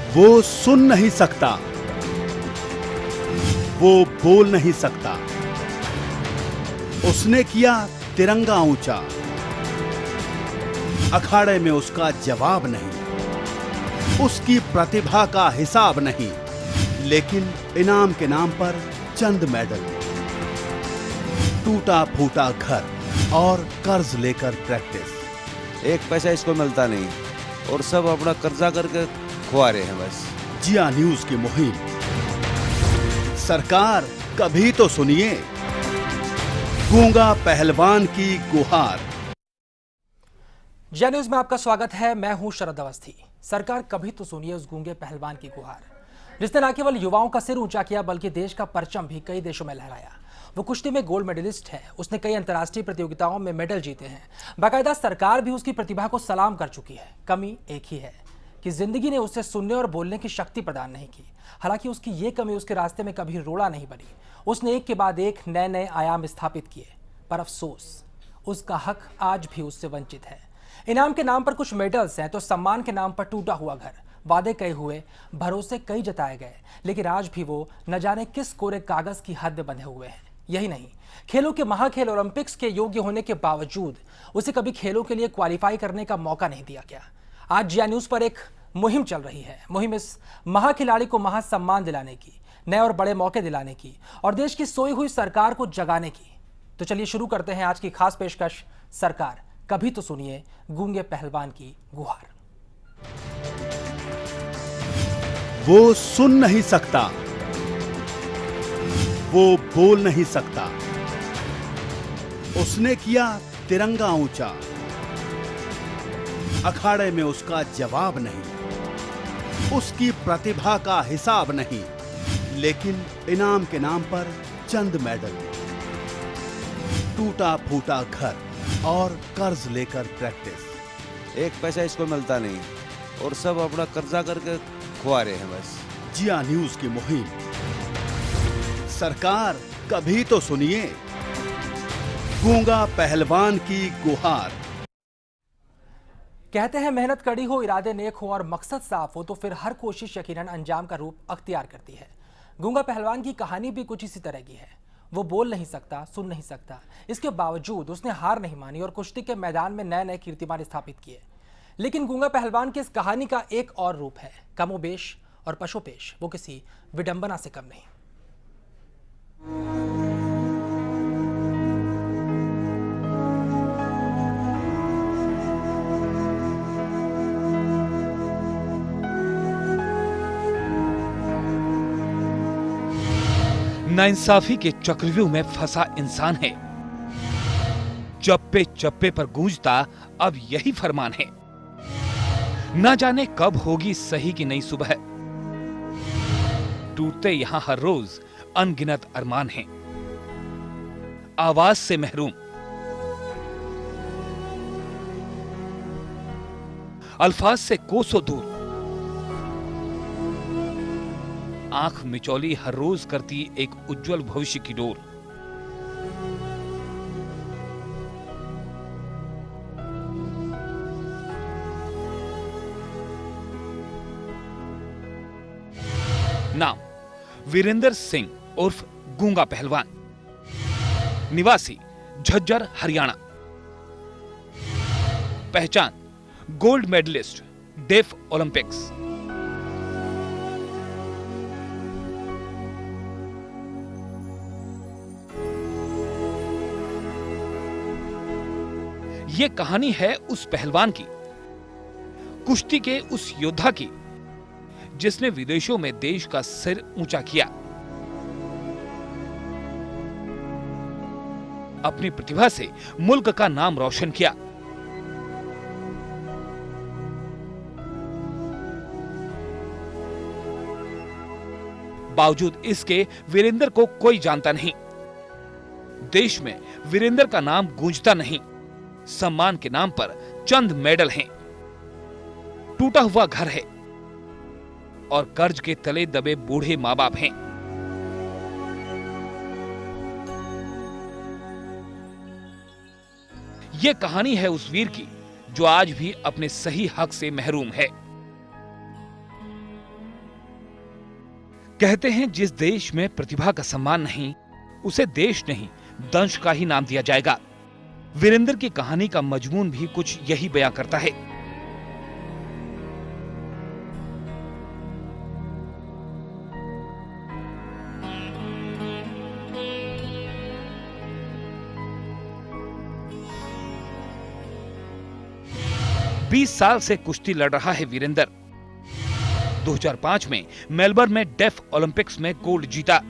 वो सुन नहीं सकता, वो बोल नहीं सकता। उसने किया तिरंगा ऊंचा, अखाड़े में उसका जवाब नहीं, उसकी प्रतिभा का हिसाब नहीं, लेकिन इनाम के नाम पर चंद मेडल, टूटा फूटा घर और कर्ज लेकर प्रैक्टिस। एक पैसा इसको मिलता नहीं और सब अपना कर्जा करके खुआ रहे हैं बस। जिया न्यूज की मुहिम। सरकार कभी तो सुनिए, गूंगा पहलवान की गुहार। जिया न्यूज में आपका स्वागत है। मैं हूं शरद अवस्थी। सरकार कभी तो सुनिए उस गूंगे पहलवान की गुहार, जिसने न केवल युवाओं का सिर ऊंचा किया बल्कि देश का परचम भी कई देशों में लहराया। वो कुश्ती में गोल्ड मेडलिस्ट है। उसने कई अंतर्राष्ट्रीय प्रतियोगिताओं में मेडल जीते हैं। बाकायदा सरकार भी उसकी प्रतिभा को सलाम कर चुकी है। कमी एक ही है कि जिंदगी ने उसे सुनने और बोलने की शक्ति प्रदान नहीं की। हालांकि उसकी ये कमी उसके रास्ते में कभी रोड़ा नहीं बनी। उसने एक के बाद एक नए नए आयाम स्थापित किए, पर अफसोस उसका हक आज भी उससे वंचित है। इनाम के नाम पर कुछ मेडल्स हैं तो सम्मान के नाम पर टूटा हुआ घर, वादे कई हुए, भरोसे कई जताए गए, लेकिन आज भी वो न जाने किस कोरे कागज की हद में बंधे हुए हैं। यही नहीं, खेलों के महाखेल ओलंपिक्स के योग्य होने के बावजूद उसे कभी खेलों के लिए क्वालिफाई करने का मौका नहीं दिया गया। आज जिया न्यूज पर एक मुहिम चल रही है। मुहिम इस महाखिलाड़ी को महासम्मान दिलाने की, नए और बड़े मौके दिलाने की और देश की सोई हुई सरकार को जगाने की। तो चलिए शुरू करते हैं आज की खास पेशकश, सरकार कभी तो सुनिए गूंगे पहलवान की गुहार। वो सुन नहीं सकता, वो बोल नहीं सकता। उसने किया तिरंगा ऊंचा, अखाड़े में उसका जवाब नहीं, उसकी प्रतिभा का हिसाब नहीं, लेकिन इनाम के नाम पर चंद मेडल, टूटा फूटा घर और कर्ज लेकर प्रैक्टिस। एक पैसा इसको मिलता नहीं और सब अपना कर्जा करके खुआ रहे हैं बस। जिया न्यूज की मुहिम। सरकार कभी तो सुनिए, गूंगा पहलवान की गुहार। कहते हैं मेहनत कड़ी हो, इरादे नेक हो और मकसद साफ हो तो फिर हर कोशिश यकीनन अंजाम का रूप अख्तियार करती है। गूंगा पहलवान की कहानी भी कुछ इसी तरह की है। वो बोल नहीं सकता, सुन नहीं सकता, इसके बावजूद उसने हार नहीं मानी और कुश्ती के मैदान में नए नए कीर्तिमान स्थापित किए। लेकिन गूंगा पहलवान की इस कहानी का एक और रूप है, कमोबेश और पशोपेश वो किसी विडंबना से कम नहीं। नाइंसाफी के चक्रव्यूह में फंसा इंसान है। चप्पे चप्पे पर गूंजता अब यही फरमान है। ना जाने कब होगी सही की नई सुबह। टूटते यहां हर रोज अनगिनत अरमान हैं। आवाज से महरूम, अल्फाज से कोसों दूर, आंख मिचौली हर रोज करती एक उज्जवल भविष्य की डोर। नाम वीरेंद्र सिंह उर्फ गूंगा पहलवान, निवासी झज्जर हरियाणा। पहचान गोल्ड मेडलिस्ट डेफ ओलंपिक्स। ये कहानी है उस पहलवान की, कुश्ती के उस योद्धा की जिसने विदेशों में देश का सिर ऊंचा किया, अपनी प्रतिभा से मुल्क का नाम रोशन किया। बावजूद इसके वीरेंद्र को कोई जानता नहीं। देश में वीरेंद्र का नाम गूंजता नहीं। सम्मान के नाम पर चंद मेडल हैं, टूटा हुआ घर है और कर्ज के तले दबे बूढ़े मां बाप हैं। यह कहानी है उस वीर की जो आज भी अपने सही हक से महरूम है। कहते हैं जिस देश में प्रतिभा का सम्मान नहीं, उसे देश नहीं दंश का ही नाम दिया जाएगा। वीरेंद्र की कहानी का मजमून भी कुछ यही बयां करता है। बीस साल से कुश्ती लड़ रहा है वीरेंद्र। 2005 में मेलबर्न में डेफ ओलंपिक्स में गोल्ड जीता।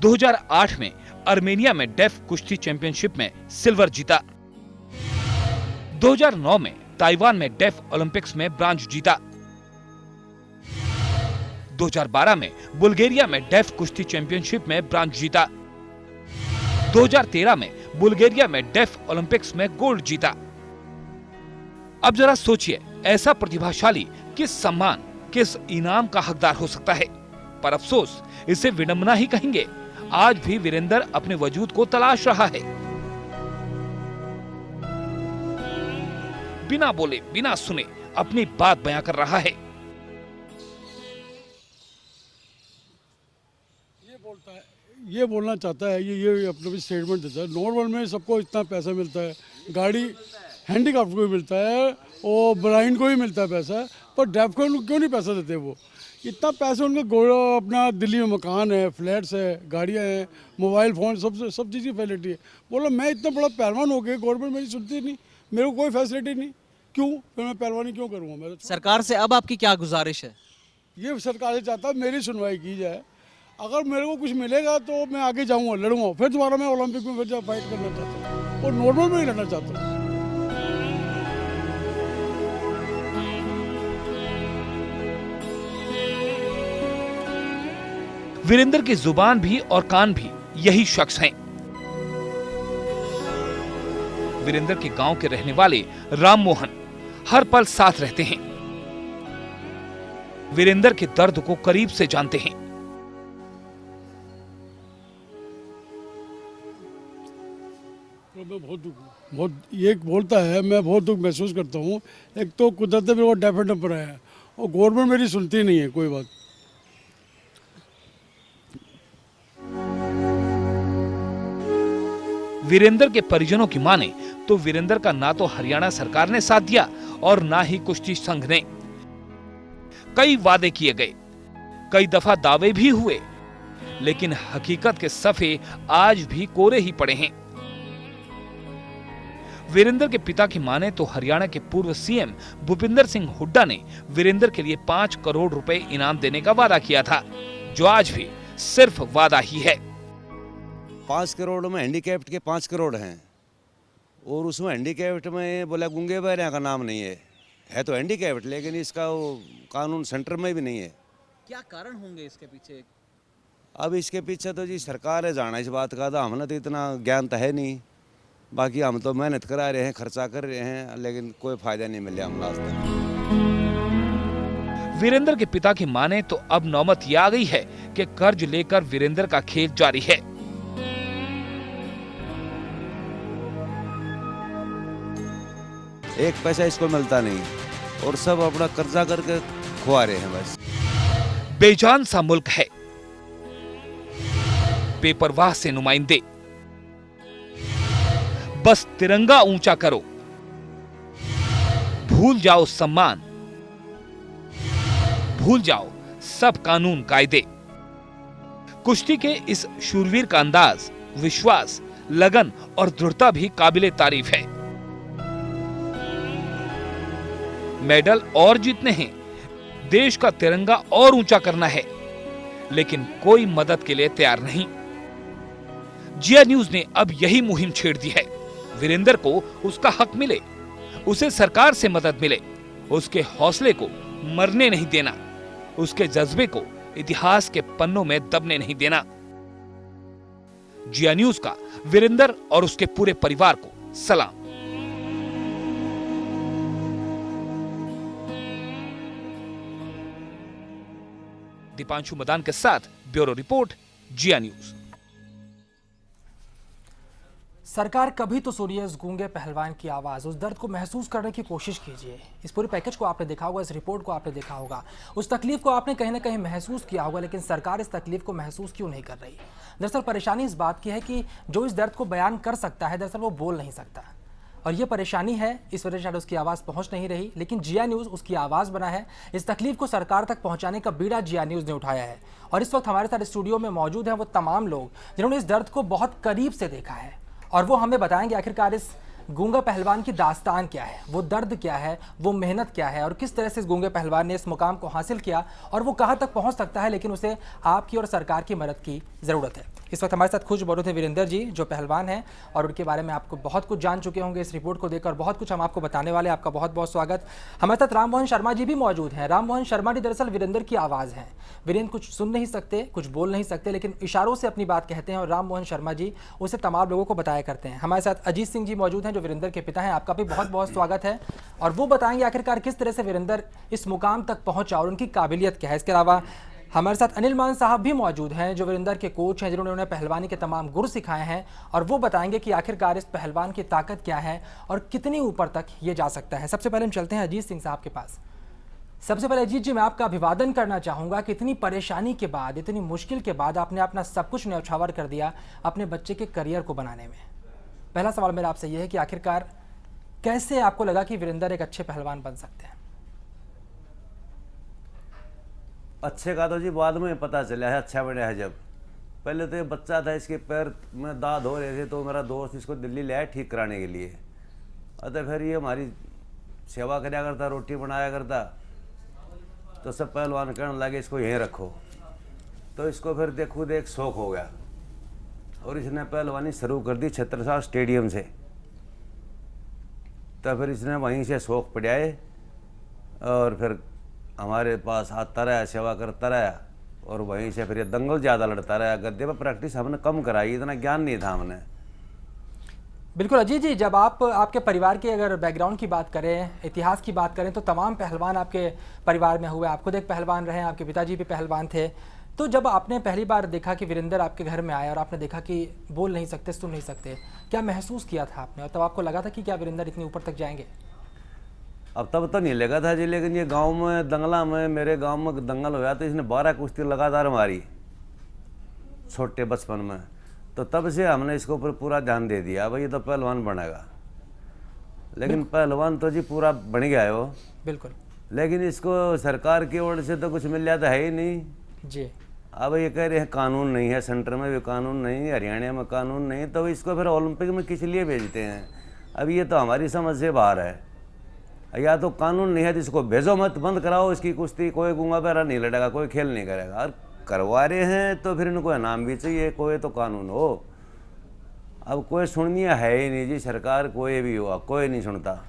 2008 में आर्मेनिया में डेफ कुश्ती चैंपियनशिप में सिल्वर जीता। 2009 में ताइवान में डेफ ओलंपिक्स में ब्रांज जीता। 2012 में बुल्गारिया में डेफ कुश्ती चैंपियनशिप में ब्रांज जीता। 2013 में बुल्गारिया में डेफ ओलंपिक्स में गोल्ड जीता। अब जरा सोचिए, ऐसा प्रतिभाशाली किस सम्मान, किस इनाम का हकदार हो सकता है? पर अफसोस, इसे विडंबना ही कहेंगे। आज भी वीरेंद्र अपने वजूद को तलाश रहा है। बिना बोले, बिना सुने अपनी बात बयां कर रहा है। ये बोलना चाहता है, ये अपना भी स्टेटमेंट देता है। नॉर्मल में सबको इतना पैसा मिलता है, गाड़ी हैंडीक्राफ्ट को भी मिलता है और ब्लाइंड को भी मिलता है पैसा, पर डेफ को क्यों नहीं पैसा देते? वो इतना पैसा उनका अपना दिल्ली में मकान है, फ्लैट्स है, गाड़ियाँ हैं, मोबाइल फ़ोन, सब चीज़ की फैसिलिटी है। बोला मैं इतना बड़ा पहलवान हो गया, गवर्नमेंट मेरी सुनती नहीं, मेरे को कोई फैसिलिटी नहीं, क्यों? फिर मैं पहलवानी क्यों करूँगा? मैं सरकार से अब आपकी क्या गुजारिश है? ये सरकार से चाहता है मेरी सुनवाई की जाए। अगर मेरे को कुछ मिलेगा तो मैं आगे जाऊँगा, लड़ूंगा, फिर दोबारा मैं ओलंपिक में फिर फाइट करना चाहता हूँ और नॉर्मल में ही लड़ना चाहता हूँ। वीरेंद्र की जुबान भी और कान भी यही शख्स हैं। वीरेंद्र के गांव के रहने वाले राम मोहन हर पल साथ रहते हैं। वीरेंद्र के दर्द को करीब से जानते हैं। तो मैं बहुत ये बोलता है, मैं बहुत दुख महसूस करता हूँ। एक तो कुदरत मेरे को डेफिनेट पर है और गवर्नमेंट मेरी सुनती नहीं है कोई बात। वीरेंद्र के परिजनों की माने तो वीरेंद्र का ना तो हरियाणा सरकार ने साथ दिया और ना ही कुश्ती संघ ने। कई वादे किए गए, कई दफा दावे भी हुए, लेकिन हकीकत के सफे आज भी कोरे ही पड़े हैं। वीरेंद्र के पिता की माने तो हरियाणा के पूर्व सीएम भूपिंदर सिंह हुड्डा ने वीरेंद्र के लिए 5 करोड़ रुपए इनाम देने का वादा किया था, जो आज भी सिर्फ वादा ही है। 5 करोड़ में हैंडीकैप्ट के 5 करोड़ हैं और उसमें हैंडीकैप्ट में बोला गूंगे बहरे का नाम नहीं है तो हैंडीकैप्ट, लेकिन इसका वो कानून सेंटर में भी नहीं है। क्या कारण होंगे इसके पीछे? अब इसके पीछे तो जी सरकार है जाना इस बात का, तो हमने तो इतना ज्ञान तो है नहीं। बाकी हम तो मेहनत करा रहे हैं, खर्चा कर रहे हैं, लेकिन कोई फायदा नहीं मिला हम आज तक। वीरेंद्र के पिता की माने तो अब नौबत ये आ गई है कि कर्ज लेकर वीरेंद्र का खेल जारी है। एक पैसा इसको मिलता नहीं और सब अपना कर्जा करके खुआ रहे हैं बस। बेजान सा मुल्क है, बेपरवाह से नुमाइंदे। बस तिरंगा ऊंचा करो, भूल जाओ सम्मान, भूल जाओ सब कानून कायदे। कुश्ती के इस शूरवीर का अंदाज, विश्वास, लगन और दृढ़ता भी काबिले तारीफ है। मेडल और जीतने हैं, देश का तिरंगा और ऊंचा करना है, लेकिन कोई मदद के लिए तैयार नहीं। जिया न्यूज ने अब यही मुहिम छेड़ दी है। वीरेंद्र को उसका हक मिले, उसे सरकार से मदद मिले, उसके हौसले को मरने नहीं देना, उसके जज्बे को इतिहास के पन्नों में दबने नहीं देना। जिया न्यूज का वीरेंद्र और उसके पूरे परिवार को सलाम। दीपांशु मदान के साथ ब्यूरो रिपोर्ट, जिया न्यूज। सरकार कभी तो सुनिए उस गूंगे पहलवान की आवाज़, उस दर्द को महसूस करने की कोशिश कीजिए। इस पूरे पैकेज को आपने देखा होगा, इस रिपोर्ट को आपने देखा होगा, उस तकलीफ को आपने कहीं ना कहीं महसूस किया होगा, लेकिन सरकार इस तकलीफ को महसूस क्यों नहीं कर रही? दरअसल परेशानी इस बात की है कि जो इस दर्द को बयान कर सकता है, दरअसल वो बोल नहीं सकता, और ये परेशानी है। इस वजह से शायद उसकी आवाज़ पहुंच नहीं रही, लेकिन जिया न्यूज़ उसकी आवाज़ बना है। इस तकलीफ को सरकार तक पहुंचाने का बीड़ा जिया न्यूज़ ने उठाया है, और इस वक्त हमारे साथ स्टूडियो में मौजूद हैं वो तमाम लोग जिन्होंने इस दर्द को बहुत करीब से देखा है, और वो हमें बताएंगे आखिरकार इस गूंगा पहलवान की दास्तान क्या है, वो दर्द क्या है, वो मेहनत क्या है, और किस तरह से इस गूंगे पहलवान ने इस मुकाम को हासिल किया, और वो कहाँ तक पहुँच सकता है, लेकिन उसे आपकी और सरकार की मदद की ज़रूरत है। इस वक्त हमारे साथ खुद मौजूद है वीरेंद्र जी, जो पहलवान हैं, और उनके बारे में आपको बहुत कुछ जान चुके होंगे इस रिपोर्ट को देखकर, बहुत कुछ हम आपको बताने वाले हैं। आपका बहुत बहुत स्वागत। हमारे साथ राम मोहन शर्मा जी भी मौजूद हैं। राम मोहन शर्मा जी दरअसल वीरेंद्र की आवाज़ हैं। वीरेंद्र कुछ सुन नहीं सकते, कुछ बोल नहीं सकते, लेकिन इशारों से अपनी बात कहते हैं, और राम मोहन शर्मा जी उसे तमाम लोगों को बताया करते हैं। हमारे साथ अजीत सिंह जी मौजूद हैं, जो वीरेंद्र के पिता हैं। आपका भी बहुत बहुत स्वागत है, और वो बताएंगे आखिरकार किस तरह से वीरेंद्र इस मुकाम तक पहुंचा और उनकी काबिलियत क्या है। इसके अलावा हमारे साथ अनिल मान साहब भी मौजूद हैं, जो वीरेंद्र के कोच हैं, जिन्होंने उन्हें पहलवानी के तमाम गुर सिखाए हैं, और वो बताएंगे कि आखिरकार इस पहलवान की ताकत क्या है और कितनी ऊपर तक ये जा सकता है। सबसे पहले हम चलते हैं अजीत सिंह साहब के पास। सबसे पहले अजीत जी, मैं आपका अभिवादन करना चाहूँगा कि इतनी परेशानी के बाद, इतनी मुश्किल के बाद आपने अपना सब कुछ न्यौछावर कर दिया अपने बच्चे के करियर को बनाने में। पहला सवाल मेरा आपसे ये है कि आखिरकार कैसे आपको लगा कि वीरेंद्र एक अच्छे पहलवान बन सकते हैं? अच्छे का तो जी बाद में पता चला है अच्छा बना है। जब पहले तो ये बच्चा था, इसके पैर में दाद हो रहे थे, तो मेरा दोस्त इसको दिल्ली ले आया ठीक कराने के लिए। अतः फिर ये हमारी सेवा कराया करता, रोटी बनाया करता, तो सब पहलवान कहने लगे इसको यहीं रखो। तो इसको फिर देखो देख शौक हो गया, और इसने पहलवानी शुरू कर दी छत्रसाल स्टेडियम से। तो फिर इसने वहीं से शौक पड़ाए, और फिर हमारे पास आता रहा, सेवा करता रहा, और वहीं से फिर ये दंगल ज़्यादा लड़ता रहा। गद्दे पर प्रैक्टिस हमने कम कराई, इतना ज्ञान नहीं था हमने। बिल्कुल अजीत जी, जब आप आपके परिवार के अगर बैकग्राउंड की बात करें, इतिहास की बात करें, तो तमाम पहलवान आपके परिवार में हुए। आप खुद एक पहलवान रहे, आपके पिताजी भी पहलवान थे। तो जब आपने पहली बार देखा कि वीरेंद्र आपके घर में आया, और आपने देखा कि बोल नहीं सकते, सुन नहीं सकते, क्या महसूस किया था आपने? और तब आपको लगा था कि क्या वीरेंद्र इतनी ऊपर तक जाएंगे? अब तब तो नहीं लगा था जी, लेकिन ये गांव में दंगला में, मेरे गांव में दंगल हुआ, तो इसने 12 कुश्ती लगातार मारी छोटे बचपन में। तो तब से हमने इसके ऊपर पूरा ध्यान दे दिया, भाई ये तो पहलवान बनेगा। लेकिन पहलवान तो जी पूरा बन गया है वो। बिल्कुल। लेकिन इसको सरकार की ओर से तो कुछ मिल जाता है ही नहीं जी। अब ये कह रहे हैं कानून नहीं है, सेंटर में भी कानून नहीं, हरियाणा में कानून नहीं, तो इसको फिर ओलंपिक में किस लिए भेजते हैं? अब ये तो हमारी समझ से बाहर है। या तो कानून नहीं है तो इसको भेजो मत, बंद कराओ इसकी कुश्ती, कोई गूंगा पैरा नहीं लड़ेगा, कोई खेल नहीं करेगा। और करवा रहे हैं तो फिर इनको इनाम भी चाहिए, कोई तो कानून हो। अब कोई सुननी है ही नहीं जी, सरकार कोई भी हुआ कोई नहीं सुनता।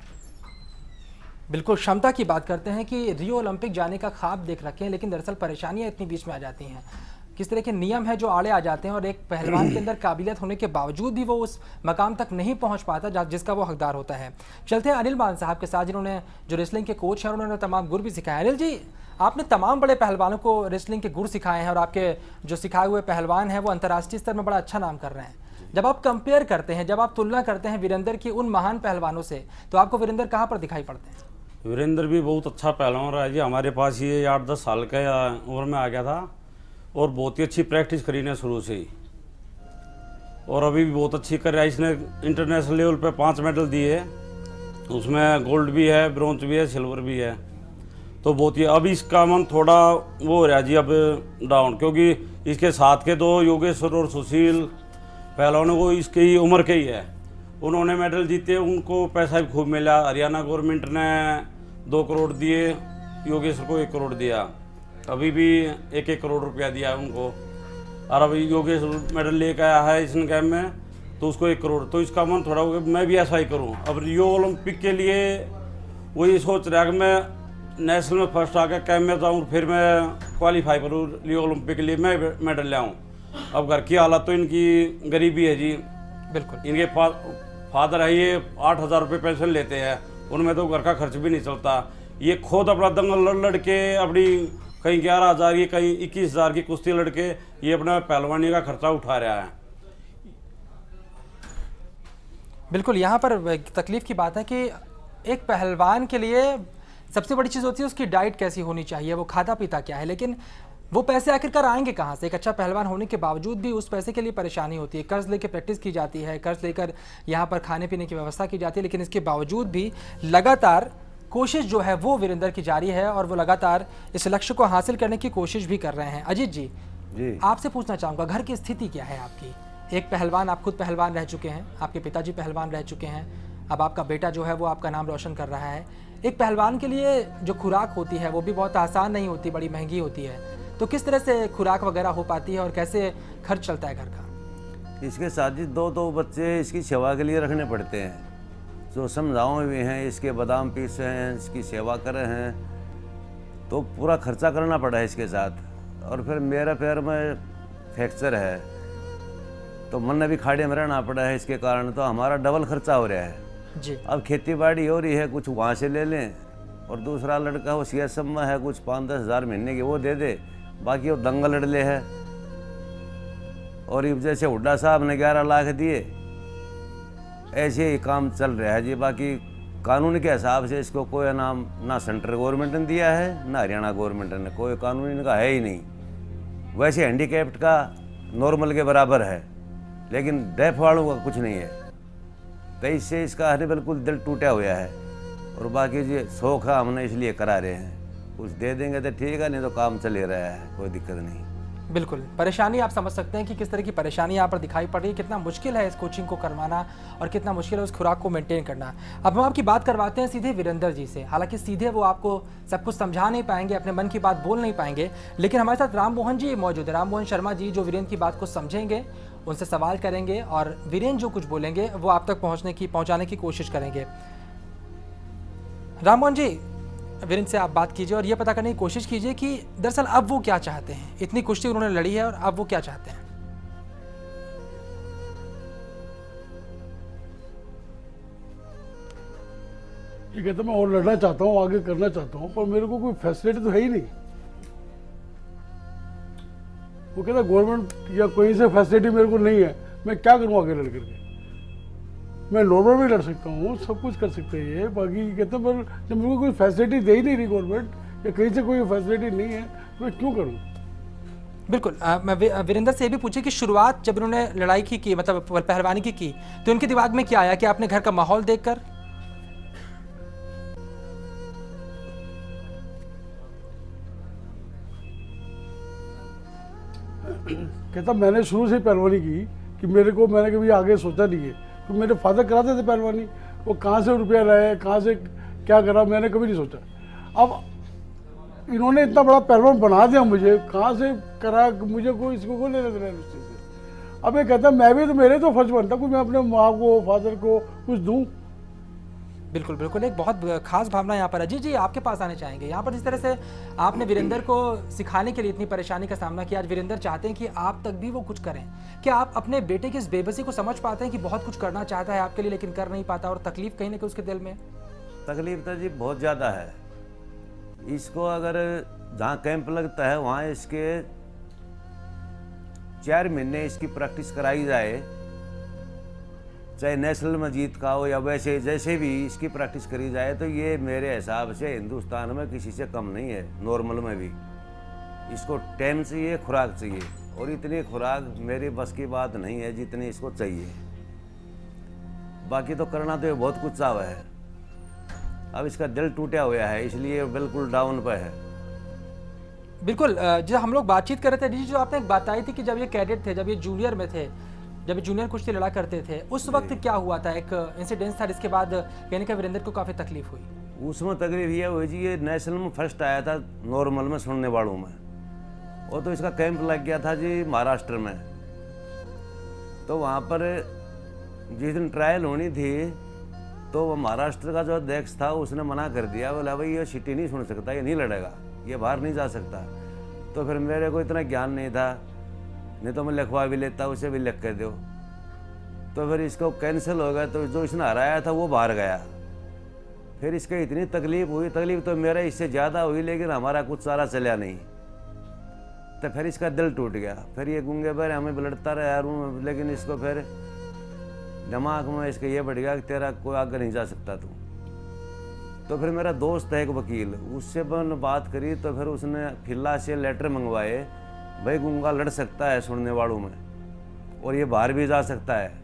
बिल्कुल क्षमता की बात करते हैं कि रियो ओलंपिक जाने का ख्वाब देख रखे हैं, लेकिन दरअसल परेशानियां इतनी बीच में आ जाती हैं, किस तरह के नियम है जो आड़े आ जाते हैं, और एक पहलवान के अंदर काबिलियत होने के बावजूद भी वो उस मकाम तक नहीं पहुंच पाता जिसका वो हकदार होता है। चलते हैं अनिल मान साहब के साथ, जिन्होंने जो रेसलिंग के कोच हैं, उन्होंने तमाम गुर भी सिखाए। अनिल जी, आपने तमाम बड़े पहलवानों को रेसलिंग के गुर सिखाए हैं, और आपके जो सिखाए हुए पहलवान हैं वो अंतर्राष्ट्रीय स्तर में बड़ा अच्छा नाम कर रहे हैं। जब आप कंपेयर करते हैं, जब आप तुलना करते हैं वीरेंद्र की उन महान पहलवानों से, तो आपको वीरेंद्र कहाँ पर दिखाई पड़ते हैं? वीरेंद्र भी बहुत अच्छा पहलवान रहा है जी। हमारे पास ये 8-10 साल का उम्र में आ गया था, और बहुत ही अच्छी प्रैक्टिस करी ने शुरू से ही, और अभी भी बहुत अच्छी कर रहा है। इसने इंटरनेशनल लेवल पे 5 मेडल दिए, उसमें गोल्ड भी है, ब्रॉन्ज भी है, सिल्वर भी है। तो बहुत ही अब इसका मन थोड़ा वो हो रहा है जी अब डाउन, क्योंकि इसके साथ के दो योगेश्वर और सुशील पहलवानों को इसकी उम्र के ही है, उन्होंने मेडल जीते, उनको पैसा भी खूब मिला। हरियाणा गवर्नमेंट ने 2 करोड़ दिए, योगेश्वर को 1 करोड़ दिया, अभी भी 1-1 करोड़ रुपया दिया है उनको। और अभी योगेश्वर मेडल लेकर आया है एशियन गेम में, तो उसको 1 करोड़। तो इसका मन थोड़ा हो, मैं भी ऐसा ही करूं। अब रियो ओलंपिक के लिए वही सोच रहा है कि मैं नेशनल में फर्स्ट आकर कैम में जाऊँ, फिर मैं क्वालिफाई करूँ रियो ओलंपिक के लिए, मैं मेडल ले आऊँ। अब घर की हालत तो इनकी गरीबी है जी। बिल्कुल। इनके फादर है, ये 8,000 रुपये पेंशन लेते हैं, उनमें तो घर का खर्च भी नहीं चलता। ये खुद अपना दंगल लड़ के अपनी कहीं 11,000 की, कहीं 21,000 की कुश्ती लड़के ये अपना पहलवानी का खर्चा उठा रहा है। बिल्कुल, यहाँ पर तकलीफ की बात है कि एक पहलवान के लिए सबसे बड़ी चीज़ होती है उसकी डाइट कैसी होनी चाहिए, वो खाता पीता क्या है, लेकिन वो पैसे आखिरकार आएंगे कहाँ से? एक अच्छा पहलवान होने के बावजूद भी उस पैसे के लिए परेशानी होती है। कर्ज लेकर प्रैक्टिस की जाती है, कर्ज लेकर यहाँ पर खाने पीने की व्यवस्था की जाती है, लेकिन इसके बावजूद भी लगातार कोशिश जो है वो वीरेंद्र की जारी है और वो लगातार इस लक्ष्य को हासिल करने की कोशिश भी कर रहे हैं। अजीत जी, आपसे पूछना चाहूँगा, घर की स्थिति क्या है आपकी? एक पहलवान, आप खुद पहलवान रह चुके हैं, आपके पिताजी पहलवान रह चुके हैं, अब आपका बेटा जो है वो आपका नाम रोशन कर रहा है। एक पहलवान के लिए जो खुराक होती है वो भी बहुत आसान नहीं होती, बड़ी महंगी होती है, तो किस तरह से खुराक वगैरह हो पाती है और कैसे खर्च चलता है घर का? इसके साथ ही दो बच्चे इसकी सेवा के लिए रखने पड़ते हैं, जो समझाओ भी हैं, इसके बादाम पीसे हैं, इसकी सेवा करे हैं, तो पूरा खर्चा करना पड़ा है इसके साथ। और फिर मेरा पैर में फ्रैक्चर है, तो मन भी खाड़े में रहना पड़ा है इसके कारण, तो हमारा डबल खर्चा हो रहा है जी। अब खेती बाड़ी हो रही है, कुछ वहाँ से ले लें, और दूसरा लड़का वो CSM में है, कुछ 5-10 हज़ार महीने की वो दे दे, बाकी वो दंगल लड़ले है। और जैसे हुड्डा साहब ने 11 लाख दिए, ऐसे ही काम चल रहा है जी। बाकी कानून के हिसाब से इसको कोई इनाम ना सेंट्रल गवर्नमेंट ने दिया है ना हरियाणा गवर्नमेंट ने, कोई कानून इनका है ही नहीं। वैसे हैंडीकैप्ट का नॉर्मल के बराबर है, लेकिन डेफ वालों का कुछ नहीं है, तो इससे इसका हर बिल्कुल दिल टूटा हुआ है। और बाकी जो शौक है हमने इसलिए करा रहे हैं, कुछ दे देंगे तो ठीक है, नहीं तो काम चल ही रहा है, कोई दिक्कत नहीं। बिल्कुल, परेशानी आप समझ सकते हैं कि किस तरह की परेशानी यहाँ पर दिखाई पड़ रही है, कितना मुश्किल है इस कोचिंग को करवाना और कितना मुश्किल है उस खुराक को मेंटेन करना। अब हम आपकी बात करवाते हैं सीधे वीरेंद्र जी से। हालांकि सीधे वो आपको सब कुछ समझा नहीं पाएंगे, अपने मन की बात बोल नहीं पाएंगे, लेकिन हमारे साथ राम मोहन जी मौजूद है, राम मोहन शर्मा जी, जो वीरेंद्र की बात को समझेंगे, उनसे सवाल करेंगे और वीरेंद्र जो कुछ बोलेंगे वो आप तक पहुँचाने की कोशिश करेंगे। राम मोहन जी, वीरेंद्र से आप बात कीजिए और ये पता करने की कोशिश कीजिए कि दरअसल अब वो क्या चाहते हैं। इतनी कुश्ती उन्होंने लड़ी है और अब वो क्या चाहते हैं। ये कहता मैं और लड़ना चाहता हूँ, आगे करना चाहता हूँ, पर मेरे को कोई फैसिलिटी तो है ही नहीं। वो कहता गवर्नमेंट या कोई से फैसिलिटी मेरे को नहीं है, मैं क्या करूँ आगे लड़ करके? मैं नॉर्मल भी लड़ सकता हूँ, सब कुछ कर सकते हैं ये, बाकी कहते पर जब मेरे को कोई फैसिलिटी दे ही नहीं रही गवर्नमेंट, या कहीं से कोई फैसिलिटी नहीं है, तो मैं क्यों करूँ? बिल्कुल, मैं वीरेंद्र से ये भी पूछे कि शुरुआत जब इन्होंने लड़ाई की मतलब पहलवानी की तो उनके दिमाग में क्या आया कि आपने घर का माहौल देखकर? कहता मैंने शुरू से पहलवानी की कि मैंने कभी आगे सोचा नहीं है, तो मेरे फादर कराते थे पहलवानी, वो कहाँ से रुपया लाए, कहाँ से क्या करा, मैंने कभी नहीं सोचा। अब इन्होंने इतना बड़ा पहलवान बना दिया मुझे, कहाँ से करा, मुझे कोई इसको को लेना देना उस चीज़ से। अब ये कहता मैं भी तो, मेरे तो फर्ज बनता कि मैं अपने माँ को, फादर को कुछ दूँ। बिल्कुल बिल्कुल, एक बहुत खास भावना यहाँ पर है। जी, आपके पास आने चाहेंगे। यहाँ पर जिस तरह से आपने वीरेंद्र को सिखाने के लिए इतनी परेशानी का सामना किया, आज वीरेंद्र चाहते हैं कि आप तक भी वो कुछ करें। क्या आप अपने बेटे की इस बेबसी को समझ पाते हैं कि बहुत कुछ करना चाहता है आपके लिए लेकिन कर नहीं पाता, और तकलीफ कहीं ना कहीं उसके दिल में? तकलीफ तो जी बहुत ज़्यादा है। इसको अगर जहाँ कैंप लगता है वहाँ इसके 4 महीने इसकी प्रैक्टिस कराई जाए, चाहे नेशनल में जीत का हो या वैसे जैसे भी इसकी प्रैक्टिस करी जाए, तो ये मेरे हिसाब से हिंदुस्तान में किसी से कम नहीं है, नॉर्मल में भी। इसको टाइम चाहिए, खुराक चाहिए, और इतनी खुराक मेरी बस की बात नहीं है जितनी इसको चाहिए। बाकी तो करना तो ये बहुत कुछ चाह है। अब इसका दिल टूटा हुआ है, इसलिए बिल्कुल डाउन पे है। बिल्कुल, जब हम लोग बातचीत कर रहे थे, जो आपने एक बात आई थी कि जब ये कैडेट थे, जब ये जूनियर में थे, जब जूनियर कुश्ती लड़ा करते थे, उस वक्त क्या हुआ था? एक इंसिडेंस था जिसके बाद कहने का वीरेंद्र को काफ़ी तकलीफ हुई। उसमें तकलीफ ये हुई जी, ये नेशनल में फर्स्ट आया था नॉर्मल में सुनने वालों में, और तो इसका कैंप लग गया था जी महाराष्ट्र में। तो वहाँ पर जिस दिन ट्रायल होनी थी, तो वो महाराष्ट्र का जो अध्यक्ष था उसने मना कर दिया, बोला भाई ये सिटी नहीं सुन सकता, ये नहीं लड़ेगा, ये बाहर नहीं जा सकता। तो फिर मेरे को इतना ज्ञान नहीं था, नहीं तो मैं लिखवा भी लेता, उसे भी लिख कर दो। तो फिर इसको कैंसिल हो गया, तो जो इसने हराया था वो बाहर गया। फिर इसके इतनी तकलीफ हुई, तकलीफ तो मेरा इससे ज़्यादा हुई, लेकिन हमारा कुछ सारा चला नहीं। तो फिर इसका दिल टूट गया। फिर ये गूंगे पर हमें लड़ता रहा यार, लेकिन इसको फिर दिमाग में इसका ये बढ़ गया कि तेरा कोई आगे नहीं जा सकता तू। तो फिर मेरा दोस्त है एक वकील, उससे मैंने बात करी तो फिर उसने फिल्ला से लेटर मंगवाए, भाई गूंगा लड़ सकता है सुनने वालों में और ये बाहर भी जा सकता है।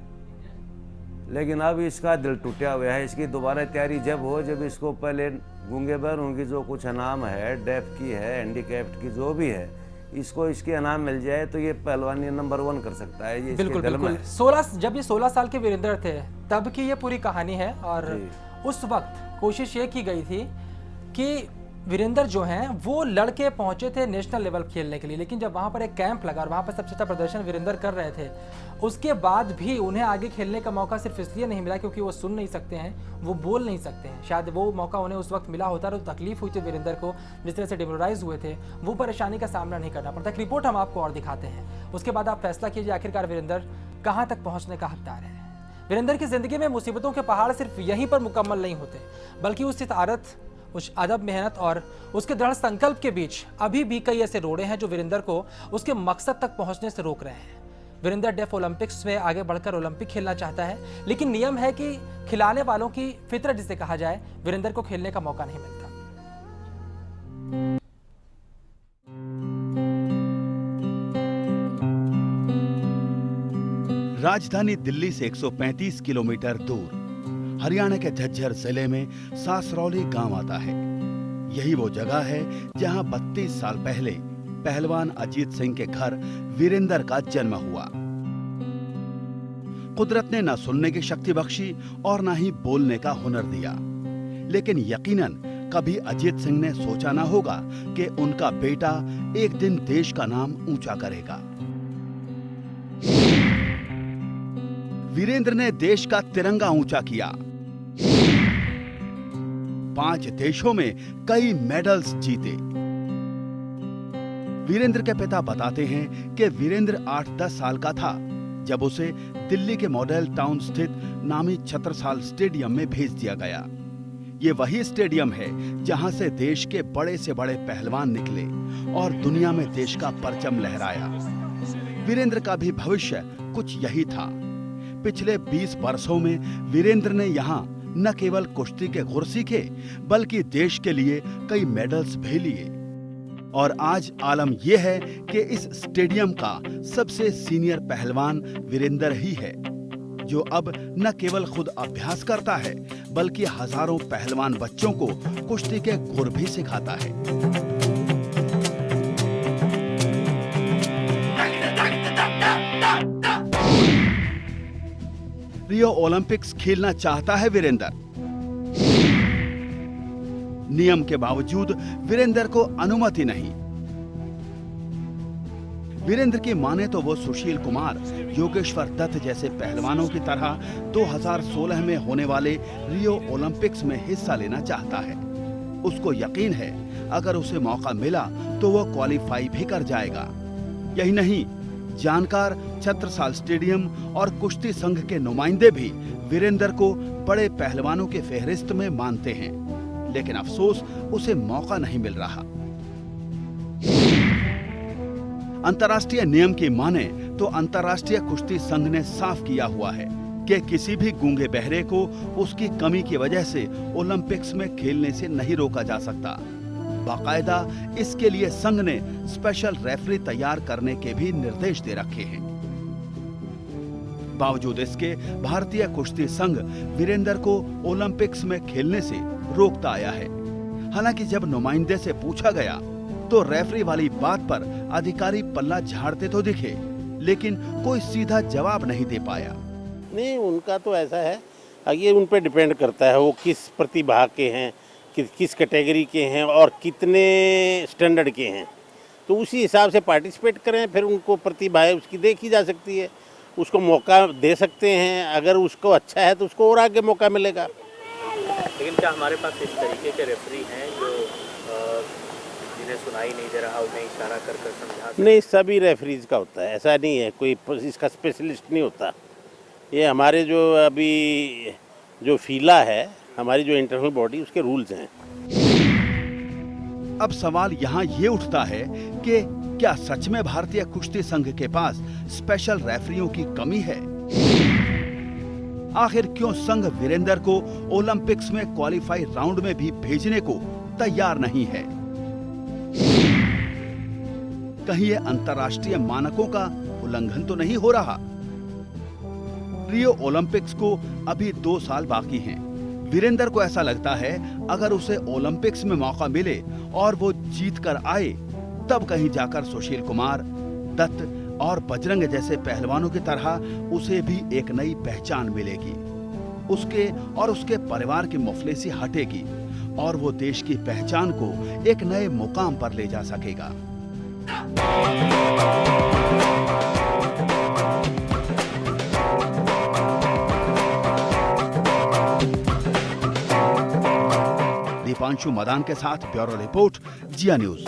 लेकिन अब इसका दिल टूटा हुआ है। इसकी दोबारा तैयारी जब हो, जब इसको पहले गूंगे बहरों की जो कुछ इनाम है, डेफ की है, हैंडीकैप्ड की जो भी है, इसको इसके इनाम मिल जाए तो ये पहलवानी नंबर 1 कर सकता है। ये बिल्कुल इसके दिल में बिल्कुल। है। जब ये 16 साल के वीरेंद्र थे तब की ये पूरी कहानी है। और उस वक्त कोशिश ये की गई थी कि वीरेंद्र जो हैं वो लड़के पहुंचे थे नेशनल लेवल खेलने के लिए, लेकिन जब वहां पर एक कैंप लगा और वहां पर सबसे अच्छा प्रदर्शन वीरेंद्र कर रहे थे, उसके बाद भी उन्हें आगे खेलने का मौका सिर्फ इसलिए नहीं मिला क्योंकि वो सुन नहीं सकते हैं, वो बोल नहीं सकते हैं। शायद वो मौका उन्हें उस वक्त मिला होता तो तकलीफ हुई थी वीरेंद्र को, जिस तरह से डिमोरलाइज हुए थे, वो परेशानी का सामना नहीं करना पड़ता। एक रिपोर्ट हम आपको और दिखाते हैं, उसके बाद आप फैसला कीजिए आखिरकार वीरेंद्र कहाँ तक पहुँचने का हकदार है। वीरेंद्र की जिंदगी में मुसीबतों के पहाड़ सिर्फ यहीं पर मुकम्मल नहीं होते, बल्कि उस आदत, उस अदब मेहनत और उसके दृढ़ संकल्प के बीच अभी भी कई ऐसे रोड़े हैं जो वीरेंद्र को उसके मकसद तक पहुंचने से रोक रहे हैं। वीरेंद्र डेफ ओलंपिक्स में आगे बढ़कर ओलंपिक खेलना चाहता है, लेकिन नियम है कि खिलाने वालों की फितरत जिसे कहा जाए, वीरेंद्र को खेलने का मौका नहीं मिलता। राजधानी दिल्ली से 135 किलोमीटर दूर हरियाणा के झज्जर जिले में सासरौली गांव आता है। यही वो जगह है जहां 32 साल पहले पहलवान अजीत सिंह के घर वीरेंद्र का जन्म हुआ। कुदरत ने न सुनने की शक्ति बख्शी और न ही बोलने का हुनर दिया, लेकिन यकीनन कभी अजीत सिंह ने सोचा ना होगा कि उनका बेटा एक दिन देश का नाम ऊंचा करेगा। वीरेंद्र ने देश का तिरंगा ऊंचा किया, 5 देशों में कई मेडल्स जीते। वीरेंद्र के पिता बताते हैं कि वीरेंद्र 8-10 साल का था जब उसे दिल्ली के मॉडल टाउन स्थित नामी छत्रसाल स्टेडियम में भेज दिया गया। ये वही स्टेडियम है जहां से देश के बड़े से बड़े पहलवान निकले और दुनिया में देश का परचम लहराया। वीरेंद्र का भी भविष्य कुछ यही था। पिछले 20 वर्षों में वीरेंद्र ने यहाँ न केवल कुश्ती के गुर सीखे, बल्कि देश के लिए कई मेडल्स भी लिए। और आज आलम यह है कि इस स्टेडियम का सबसे सीनियर पहलवान वीरेंद्र ही है, जो अब न केवल खुद अभ्यास करता है, बल्कि हजारों पहलवान बच्चों को कुश्ती के गुर भी सिखाता है। रियो ओलंपिक्स खेलना चाहता है वीरेंद्र। नियम के बावजूद वीरेंद्र को अनुमति नहीं। वीरेंद्र की माने तो वो सुशील कुमार, योगेश्वर दत्त जैसे पहलवानों की तरह 2016 में होने वाले रियो ओलंपिक्स में हिस्सा लेना चाहता है। उसको यकीन है अगर उसे मौका मिला तो वो क्वालिफाई भी कर जाएगा। यही नहीं, जानकार, छत्रसाल स्टेडियम और कुश्ती संघ के नुमाइंदे भी वीरेंद्र को बड़े पहलवानों के फेहरिस्त में मानते हैं, लेकिन अफसोस उसे मौका नहीं मिल रहा। अंतर्राष्ट्रीय नियम की माने तो अंतर्राष्ट्रीय कुश्ती संघ ने साफ किया हुआ है कि किसी भी गूंगे बहरे को उसकी कमी की वजह से ओलंपिक्स में खेलने से नहीं रोका जा सकता। बाकायदा इसके लिए संघ ने स्पेशल रेफरी तैयार करने के भी निर्देश दे रखे हैं। बावजूद इसके भारतीय कुश्ती संघ वीरेंद्र को ओलंपिक्स में खेलने से रोकता आया है। हालांकि जब नुमाइंदे से पूछा गया तो रेफरी वाली बात पर अधिकारी पल्ला झाड़ते तो दिखे, लेकिन कोई सीधा जवाब नहीं दे पाया। नहीं, उनका तो ऐसा है, ये उन पर डिपेंड करता है वो किस प्रतिभा के हैं, किस कैटेगरी के हैं और कितने स्टैंडर्ड के हैं, तो उसी हिसाब से पार्टिसिपेट करें। फिर उनको प्रतिभा है उसकी देखी जा सकती है, उसको मौका दे सकते हैं। अगर उसको अच्छा है तो उसको और आगे मौका मिलेगा। लेकिन क्या हमारे पास इस तरीके के रेफरी हैं जो जिन्हें सुनाई नहीं दे रहा, उन्हें इशारा कर कर समझा? नहीं, सभी रेफरीज का होता है, ऐसा नहीं है, कोई इसका स्पेशलिस्ट नहीं होता। ये हमारे जो अभी जो फीला है, हमारी जो इंटरनेशनल बॉडी, उसके रूल्स हैं। अब सवाल यहाँ ये उठता है कि क्या सच में भारतीय कुश्ती संघ के पास स्पेशल रेफरियों की कमी है? आखिर क्यों संघ वीरेंद्र को ओलंपिक्स में क्वालिफाई राउंड में भी भेजने को तैयार नहीं है? कहीं ये अंतर्राष्ट्रीय मानकों का उल्लंघन तो नहीं हो रहा? रियो ओलंपिक्स को अभी 2 साल बाकी हैं। वीरेंद्र को ऐसा लगता है अगर उसे ओलंपिक्स में मौका मिले और वो जीत कर आए, तब कहीं जाकर सुशील कुमार, दत्त और बजरंग जैसे पहलवानों की तरह उसे भी एक नई पहचान मिलेगी। उसके और उसके परिवार की मुफलिसी हटेगी और वो देश की पहचान को एक नए मुकाम पर ले जा सकेगा। दीपांशु मदान के साथ ब्यूरो रिपोर्ट, जिया न्यूज।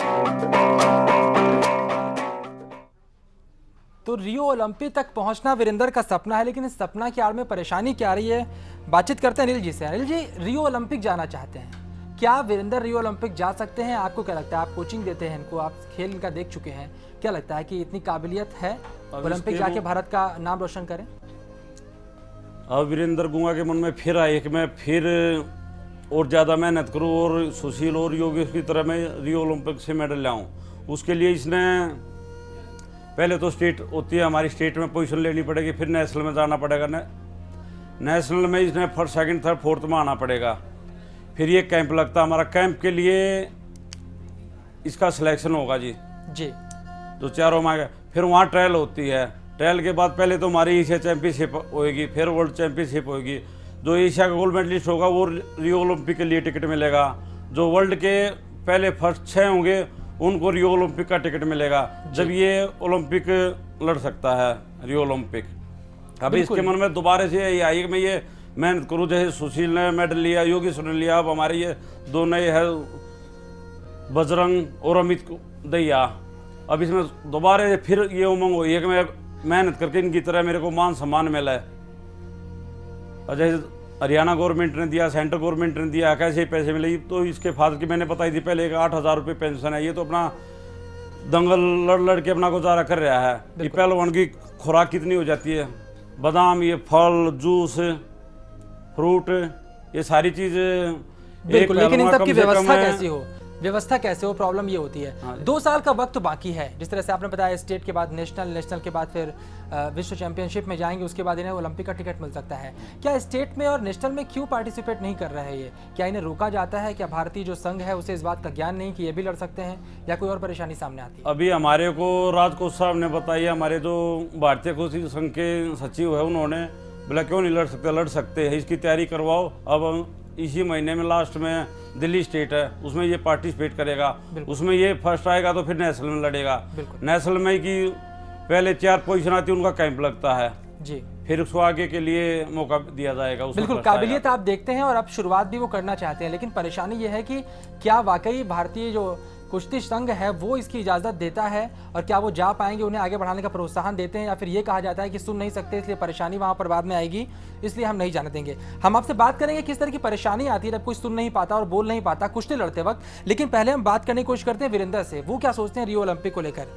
तो रियो ओलंपिक तक पहुंचना वीरेंद्र का सपना है, लेकिन इस सपना की आड़ में परेशानी क्या आ रही है, बातचीत करते हैं अनिल जी से। अनिल जी, रियो ओलंपिक जाना चाहते हैं, क्या वीरेंद्र रियो ओलंपिक जा सकते हैं? आपको क्या लगता है? आप कोचिंग देते हैं इनको, आप खेल इनका देख चुके हैं, क्या लगता है कि इतनी काबिलियत है ओलंपिक जाके भारत का नाम रोशन करें? अब वीरेंद्र गुंगा के मन में फिर आए कि मैं फिर और ज़्यादा मेहनत करूं और सुशील और योगेश की तरह मैं रियो ओलंपिक से मेडल लाऊं। उसके लिए इसने पहले तो स्टेट होती है, हमारी स्टेट में पोजीशन लेनी पड़ेगी, फिर नेशनल में जाना पड़ेगा। नेशनल में इसने फर्स्ट, सेकंड, थर्ड, फोर्थ में आना पड़ेगा। फिर ये कैंप लगता है हमारा, कैंप के लिए इसका सिलेक्शन होगा जी तो चारों में। फिर वहाँ ट्रायल होती है, ट्रायल के बाद पहले तो हमारी एशिया चैंपियनशिप होएगी, फिर वर्ल्ड चैंपियनशिप होएगी। जो एशिया का गोल्ड मेडलिस्ट होगा वो रियो ओलंपिक के लिए टिकट मिलेगा। जो वर्ल्ड के पहले फर्स्ट 6 होंगे उनको रियो ओलंपिक का टिकट मिलेगा, जब ये ओलंपिक लड़ सकता है रियो ओलंपिक। अभी इसके मन में दोबारा से ये आई कि मैं ये मेहनत करूँ, जैसे सुशील ने मेडल लिया, योगेश ने लिया, अब हमारे ये 2 नए है बजरंग और अमित दहिया। अब इसमें दोबारा से फिर ये उमंग हुई है कि मैं मेहनत करके इनकी तरह मेरे को मान सम्मान मिला है। और जैसे हरियाणा गवर्नमेंट ने दिया, सेंट्रल गवर्नमेंट ने दिया, कैसे पैसे मिले, तो इसके फादर की मैंने बताई थी पहले, 8,000 रुपये पेंशन है। ये तो अपना दंगल लड़ लड़ के अपना गुजारा कर रहा है। ये पहलवान की खुराक कितनी हो जाती है, बादाम, ये फल, जूस, फ्रूट, ये सारी चीज। बिल्कुल, लेकिन इन सब की व्यवस्था कैसी हो, व्यवस्था कैसे हो, प्रॉब्लम ये होती है। 2 साल का वक्त बाकी है, जिस तरह से आपने बताया, स्टेट के बाद नेशनल, नेशनल के बाद फिर विश्व चैंपियनशिप में जाएंगे, उसके बाद इन्हें ओलंपिक का टिकट मिल सकता है। क्या स्टेट में और नेशनल में क्यों पार्टिसिपेट नहीं कर रहे हैं ये? क्या इन्हें रोका जाता है? क्या भारतीय जो संघ है उसे इस बात का ज्ञान नहीं कि ये भी लड़ सकते हैं, या कोई और परेशानी सामने आती है? अभी हमारे को राजकोष साहब ने बताया, हमारे जो भारतीय कुश्ती संघ के सचिव है, उन्होंने बोला क्यों नहीं लड़ सकते, लड़ सकते हैं, इसकी तैयारी करवाओ। अब इसी महीने में लास्ट में दिल्ली स्टेट है, उसमें ये पार्टिसिपेट करेगा, उसमें ये फर्स्ट आएगा तो फिर नेशनल में लड़ेगा। नेशनल में की पहले 4 पोजीशन आती है, उनका कैंप लगता है जी, फिर उसको आगे के लिए मौका दिया जाएगा। बिल्कुल, काबिलियत आप देखते हैं और अब शुरुआत भी वो करना चाहते हैं, लेकिन परेशानी ये है कि क्या वाकई भारतीय जो कुश्ती संघ है वो इसकी इजाजत देता है, और क्या वो जा पाएंगे, उन्हें आगे बढ़ाने का प्रोत्साहन देते हैं, या फिर ये कहा जाता है कि सुन नहीं सकते इसलिए परेशानी वहां पर बाद में आएगी, इसलिए हम नहीं जाने देंगे। हम आपसे बात करेंगे किस तरह की परेशानी आती है जब कोई सुन नहीं पाता और बोल नहीं पाता कुश्ती लड़ते वक्त, लेकिन पहले हम बात करने की कोशिश करते हैं वीरेंद्र से, वो क्या सोचते हैं रियो ओलंपिक को लेकर।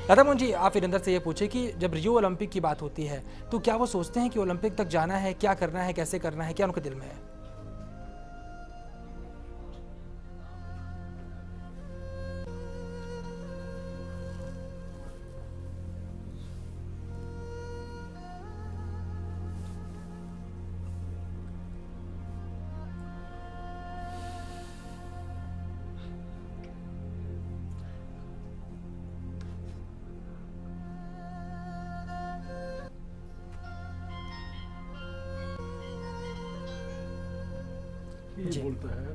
राधा मोहन जी, आप वीरेंद्र से ये पूछे कि जब रियो ओलंपिक की बात होती है तो क्या वो सोचते हैं कि ओलंपिक तक जाना है, क्या करना है, कैसे करना है, क्या उनके दिल में है? ये बोलता है,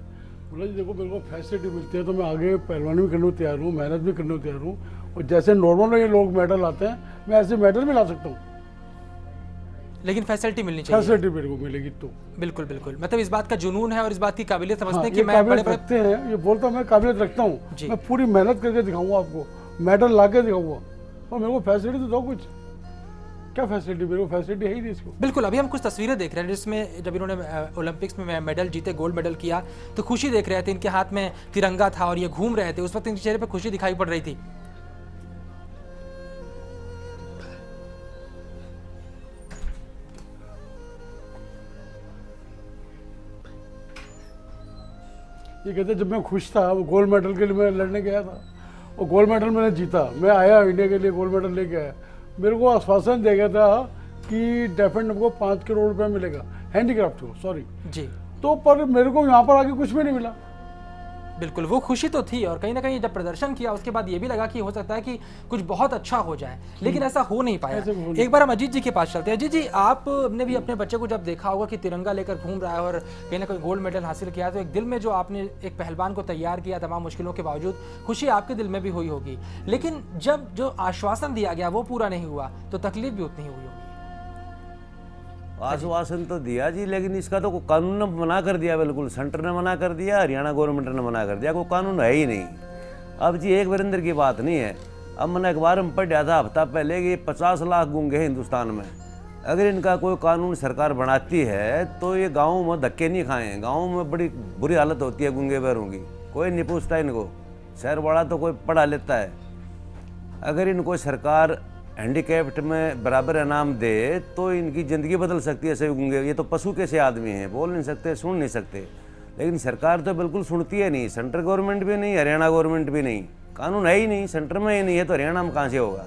बोला जी देखो मेरे को फैसिलिटी मिलती है तो मैं आगे पहलवानी भी करने को तैयार हूँ, मेहनत भी करने को तैयार हूँ, और जैसे नॉर्मल ये लोग मेडल आते हैं मैं ऐसे मेडल भी ला सकता हूँ, लेकिन फैसिलिटी मिलनी चाहिए। फैसिलिटी मेरे को मिलेगी तो बिल्कुल बिल्कुल, मतलब इस बात का जुनून है और इस बात की काबिलियत समझते हैं कि ये मैं काबिलियत बड़े रखते हैं। ये बोलता हूँ मैं काबिलियत रखता हूँ, मैं पूरी मेहनत करके दिखाऊंगा आपको, मेडल ला के दिखाऊंगा, और मेरे को फैसिलिटी तो दो कुछ। क्या फैसिलिटी, मेरे को फैसिलिटी है ही नहीं इसको। बिल्कुल, अभी हम कुछ तस्वीरें देख रहे हैं जिसमें जब इन्होंने ओलंपिक्स में मेडल जीते, गोल्ड मेडल किया, तो खुशी देख रहे थे, इनके हाथ में तिरंगा था और ये घूम रहे थे, उस वक्त इनके चेहरे पर खुशी दिखाई पड़ रही थी। ये कहते जब मैं खुश था, वो गोल्ड मेडल के लिए मैं लड़ने गया था और गोल्ड मेडल मैंने जीता, मैं आया इंडिया के लिए गोल्ड मेडल लेके आया, मेरे को आश्वासन दे गया था कि डेफिनेटली को 5 करोड़ रुपया मिलेगा हैंडीक्राफ्ट को, सॉरी जी तो पर मेरे को यहाँ पर आके कुछ भी नहीं मिला। बिल्कुल, वो खुशी तो थी और कहीं ना कहीं जब प्रदर्शन किया उसके बाद ये भी लगा कि हो सकता है कि कुछ बहुत अच्छा हो जाए, लेकिन ऐसा हो नहीं पाया। ऐसे हो नहीं एक बार हम अजीत जी के पास चलते हैं। अजीत जी, आपने भी अपने बच्चे को जब देखा होगा कि तिरंगा लेकर घूम रहा है और कहीं ना कहीं गोल्ड मेडल हासिल किया, तो एक दिल में जो आपने एक पहलवान को तैयार किया तमाम मुश्किलों के बावजूद, खुशी आपके दिल में भी हुई होगी। लेकिन जब जो आश्वासन दिया गया वो पूरा नहीं हुआ तो तकलीफ भी उतनी ही हुई होगी। आश्वासन तो दिया जी, लेकिन इसका तो कानून ने मना कर दिया, बिल्कुल सेंटर ने मना कर दिया, हरियाणा गवर्नमेंट ने मना कर दिया, कोई कानून है ही नहीं। अब जी एक वीरेंद्र की बात नहीं है। अब मैंने अखबार में पढ़ा था हफ्ता पहले कि 50 लाख गूंगे हैं हिंदुस्तान में। अगर इनका कोई कानून सरकार बनाती है तो ये गाँव में धक्के नहीं खाएं, गाँव में बड़ी बुरी हालत होती है गूंगे बहरों की, कोई नहीं पूछता इनको, शहर वाला तो कोई पढ़ा लेता है। अगर इनको सरकार हैंडीकैप्ड में बराबर इनाम दे तो इनकी ज़िंदगी बदल सकती है। ऐसे गूंगे, ये तो पशु कैसे आदमी हैं, बोल नहीं सकते, सुन नहीं सकते, लेकिन सरकार तो बिल्कुल सुनती है नहीं, सेंट्रल गवर्नमेंट भी नहीं, हरियाणा गवर्नमेंट भी नहीं, कानून है ही नहीं, सेंटर में ही नहीं है तो हरियाणा में कहाँ से होगा।